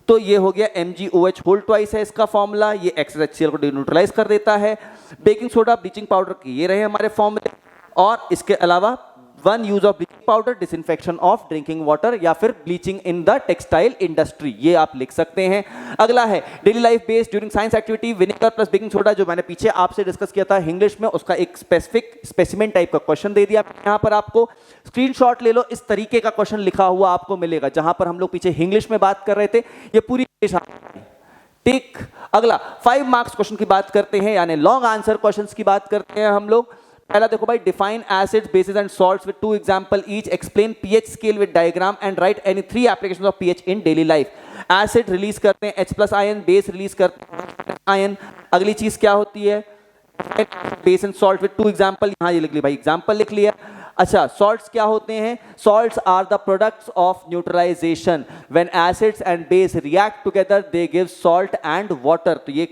तो ये हो गया MgOH होल ट्वाइस है इसका फॉर्मूला, ये XHCl को डिन्यूट्रलाइज कर देता है। बेकिंग सोडा, ब्लीचिंग पाउडर की ये रहे हमारे फॉर्मूले, और इसके अलावा 1 use of bleaching powder, disinfection of drinking water या फिर bleaching in the textile industry, ये आप लिख सकते हैं। अगला है daily life based during science activity, vinegar plus baking soda, जो मैंने पीछे आपसे डिस्कस किया था इंग्लिश में, उसका एक स्पेसिफिक स्पेसिमेन टाइप का क्वेश्चन दे दिया यहाँ पर आपको। स्क्रीनशॉट ले लो, इस तरीके का क्वेश्चन लिखा हुआ आपको मिलेगा, जहां पर हम लोग पीछे इंग्लिश में बात कर रहे थे, ये पूरी ठीक। अगला 5 मार्क्स क्वेश्चन की बात करते हैं, यानी लॉन्ग आंसर क्वेश्चंस की बात करते हैं हम लोग। पहला देखो भाई, define acids, basis and salts with 2 example each, explain pH scale with diagram and right any 3 applications of pH in daily life. Acid release करते हैं H+ आयन, बेस रिलीज करते हैं आयन। अगली चीज क्या होती है, base and salt with 2 example, यहां ये लिख लिया भाई, एग्जांपल लिख लिया। अच्छा, सॉल्ट्स क्या होते हैं, salts are the products of neutralisation, when acids and base react together they give salt and water, तो ये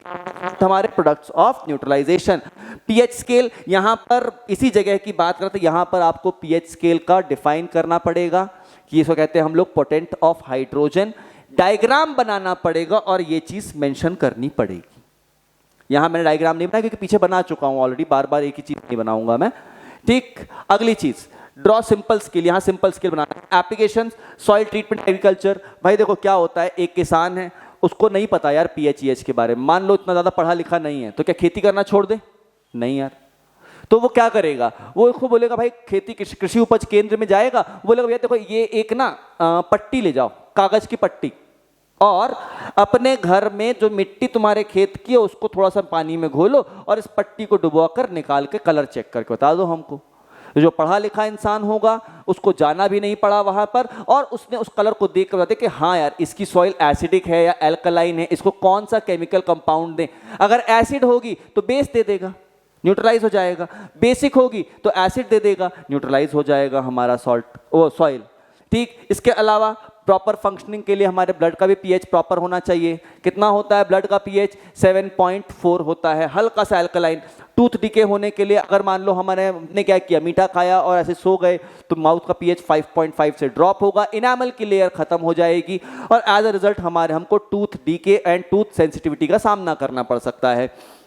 हमारे products of neutralisation. PH scale, यहां पर इसी जगह की बात करते हैं, यहां पर आपको पीएच स्केल का डिफाइन करना पड़ेगा कि इसको कहते हैं हम लोग पोटेंट ऑफ हाइड्रोजन, डायग्राम बनाना पड़ेगा और ये चीज मेंशन करनी पड़ेगी। यहां मैंने डायग्राम नहीं बनाया क्योंकि पीछे बना चुका हूं ऑलरेडी, बार बार एक ही चीज नहीं बनाऊंगा मैं, ठीक। अगली चीज, ड्रॉ सिंपल स्केल, यहां सिंपल स्केल बनाना। Applications, soil treatment, agriculture. भाई देखो क्या होता है, एक किसान है, उसको नहीं पता यार पीएच के बारे में, मान लो इतना ज्यादा पढ़ा लिखा नहीं है, तो क्या खेती करना छोड़ दे, नहीं यार, तो वो क्या करेगा, वो इसको बोलेगा भाई खेती कृषि उपज केंद्र में जाएगा, बोलेगा भैया देखो ये एक ना पट्टी ले जाओ, कागज की पट्टी, और अपने घर में जो मिट्टी तुम्हारे खेत की है उसको थोड़ा सा पानी में घोलो और इस पट्टी को डुबोकर निकाल के कलर चेक करके बता दो हमको। जो पढ़ा लिखा इंसान होगा उसको जाना भी नहीं पड़ा वहां पर, और उसने उस कलर को देख कर बताते कि हाँ यार इसकी सॉइल एसिडिक है या एल्कलाइन है, इसको कौन सा केमिकल कंपाउंड दें। अगर एसिड होगी तो बेस दे देगा, न्यूट्रलाइज हो जाएगा, बेसिक होगी तो एसिड दे देगा, न्यूट्रलाइज हो जाएगा हमारा सॉइल, ठीक। इसके अलावा प्रॉपर फंक्शनिंग के लिए हमारे ब्लड का भी पीएच प्रॉपर होना चाहिए। कितना होता है ब्लड का पीएच, 7.4 होता है, हल्का सा एल्कलाइन। टूथ डिके होने के लिए अगर मान लो हमने क्या किया, मीठा खाया और ऐसे सो गए, तो माउथ का पीएच 5.5 से ड्रॉप होगा, इनामल की लेयर खत्म हो जाएगी, और एज अ रिजल्ट हमको tooth decay and tooth sensitivity का सामना करना पड़ सकता है।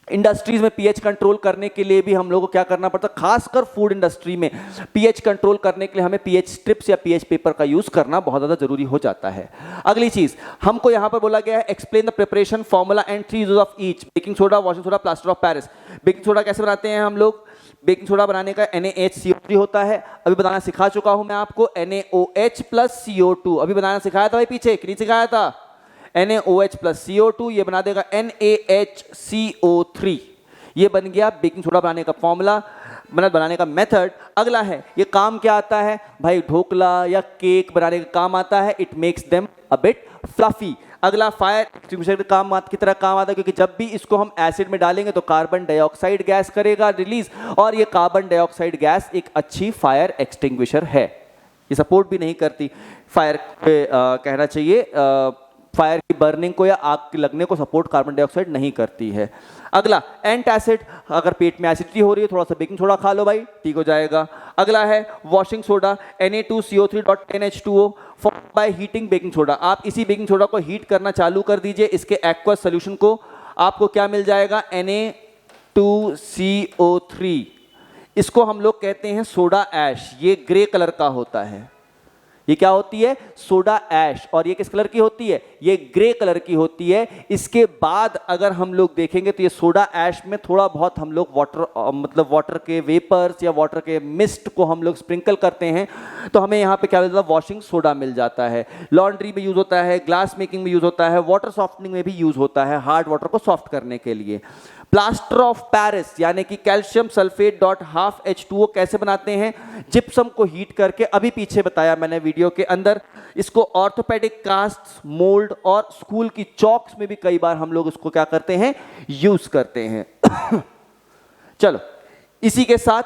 इंडस्ट्रीज में पीएच कंट्रोल करने के लिए भी हम लोगों को क्या करना पड़ता है, खासकर फूड इंडस्ट्री में पीएच कंट्रोल करने के लिए हमें पीएच स्ट्रिप्स या पीएच पेपर का यूज करना बहुत ज्यादा जरूरी हो जाता है। अगली चीज हमको यहां पर बोला गया है, explain the preparation formula and 3 uses of each, baking soda, washing soda, plaster of Paris. Baking soda कैसे बनाते हैं हम लोग, बेकिंग सोडा बनाने का NaHCO3 होता है, अभी बनाना सिखा चुका हूं मैं आपको, NaOH प्लस CO2, अभी बनाना सिखाया था भाई पीछे, कि नहीं सिखाया था, NaOH प्लस CO2, ये बना देगा NaHCO3। ये बन गया बेकिंग सोडा बनाने का फॉर्मूला, बनाने का मेथड। अगला है, ये काम क्या आता है भाई, ढोकला या केक बनाने का काम आता है, it makes them a bit fluffy. अगला फायर एक्सटिंग्विशर के काम की तरह काम आता है, क्योंकि जब भी इसको हम एसिड में डालेंगे तो कार्बन डाइऑक्साइड गैस करेगा रिलीज, और ये कार्बन डाइऑक्साइड गैस एक अच्छी फायर एक्सटिंग्विशर है। ये सपोर्ट भी नहीं करती फायर पे, कहना चाहिए फायर की बर्निंग को या आग के लगने को सपोर्ट कार्बन डाइऑक्साइड नहीं करती है। अगला एंटासिड, अगर पेट में एसिडिटी हो रही है थोड़ा सा बेकिंग सोडा खा लो भाई, ठीक हो जाएगा। अगला है washing soda, Na2CO3.10H2O formed by heating baking soda. आप इसी बेकिंग सोडा को हीट करना चालू कर दीजिए, इसके एक्वस सोल्यूशन को आपको क्या मिल जाएगा, Na2CO3। इसको हम लोग कहते हैं सोडा ऐश, ये ग्रे कलर का होता है। ये क्या होती है, सोडा ऐश, और ये किस कलर की होती है, ये ग्रे कलर की होती है। इसके बाद अगर हम लोग देखेंगे तो ये सोडा ऐश में थोड़ा बहुत हम लोग वाटर वाटर के वेपर्स या वाटर के मिस्ट को हम लोग स्प्रिंकल करते हैं, तो हमें यहाँ पे क्या मिलता है, वॉशिंग सोडा मिल जाता है। लॉन्ड्री में यूज होता है, ग्लास मेकिंग में यूज होता है, वाटर सॉफ्टनिंग में भी यूज होता है, हार्ड वाटर को सॉफ्ट करने के लिए। प्लास्टर ऑफ पेरिस यानी कि कैल्शियम सल्फेट .12H2O कैसे बनाते हैं, जिप्सम को हीट करके, अभी पीछे बताया मैंने वीडियो के अंदर। इसको ऑर्थोपेडिक कास्ट, मोल्ड और स्कूल की चॉक्स में भी कई बार हम लोग इसको क्या करते हैं, यूज करते हैं। चलो, इसी के साथ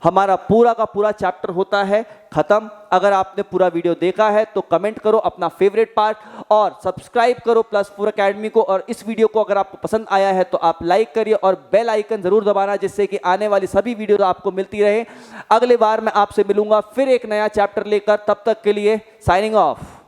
हमारा पूरा का पूरा चैप्टर होता है खत्म। अगर आपने पूरा वीडियो देखा है तो कमेंट करो अपना फेवरेट पार्ट, और सब्सक्राइब करो प्लस4 एकेडमी को। और इस वीडियो को अगर आपको पसंद आया है तो आप लाइक करिए और बेल आइकन जरूर दबाना, जिससे कि आने वाली सभी वीडियो आपको मिलती रहे। अगले बार मैं आपसे मिलूंगा फिर एक नया चैप्टर लेकर, तब तक के लिए साइनिंग ऑफ।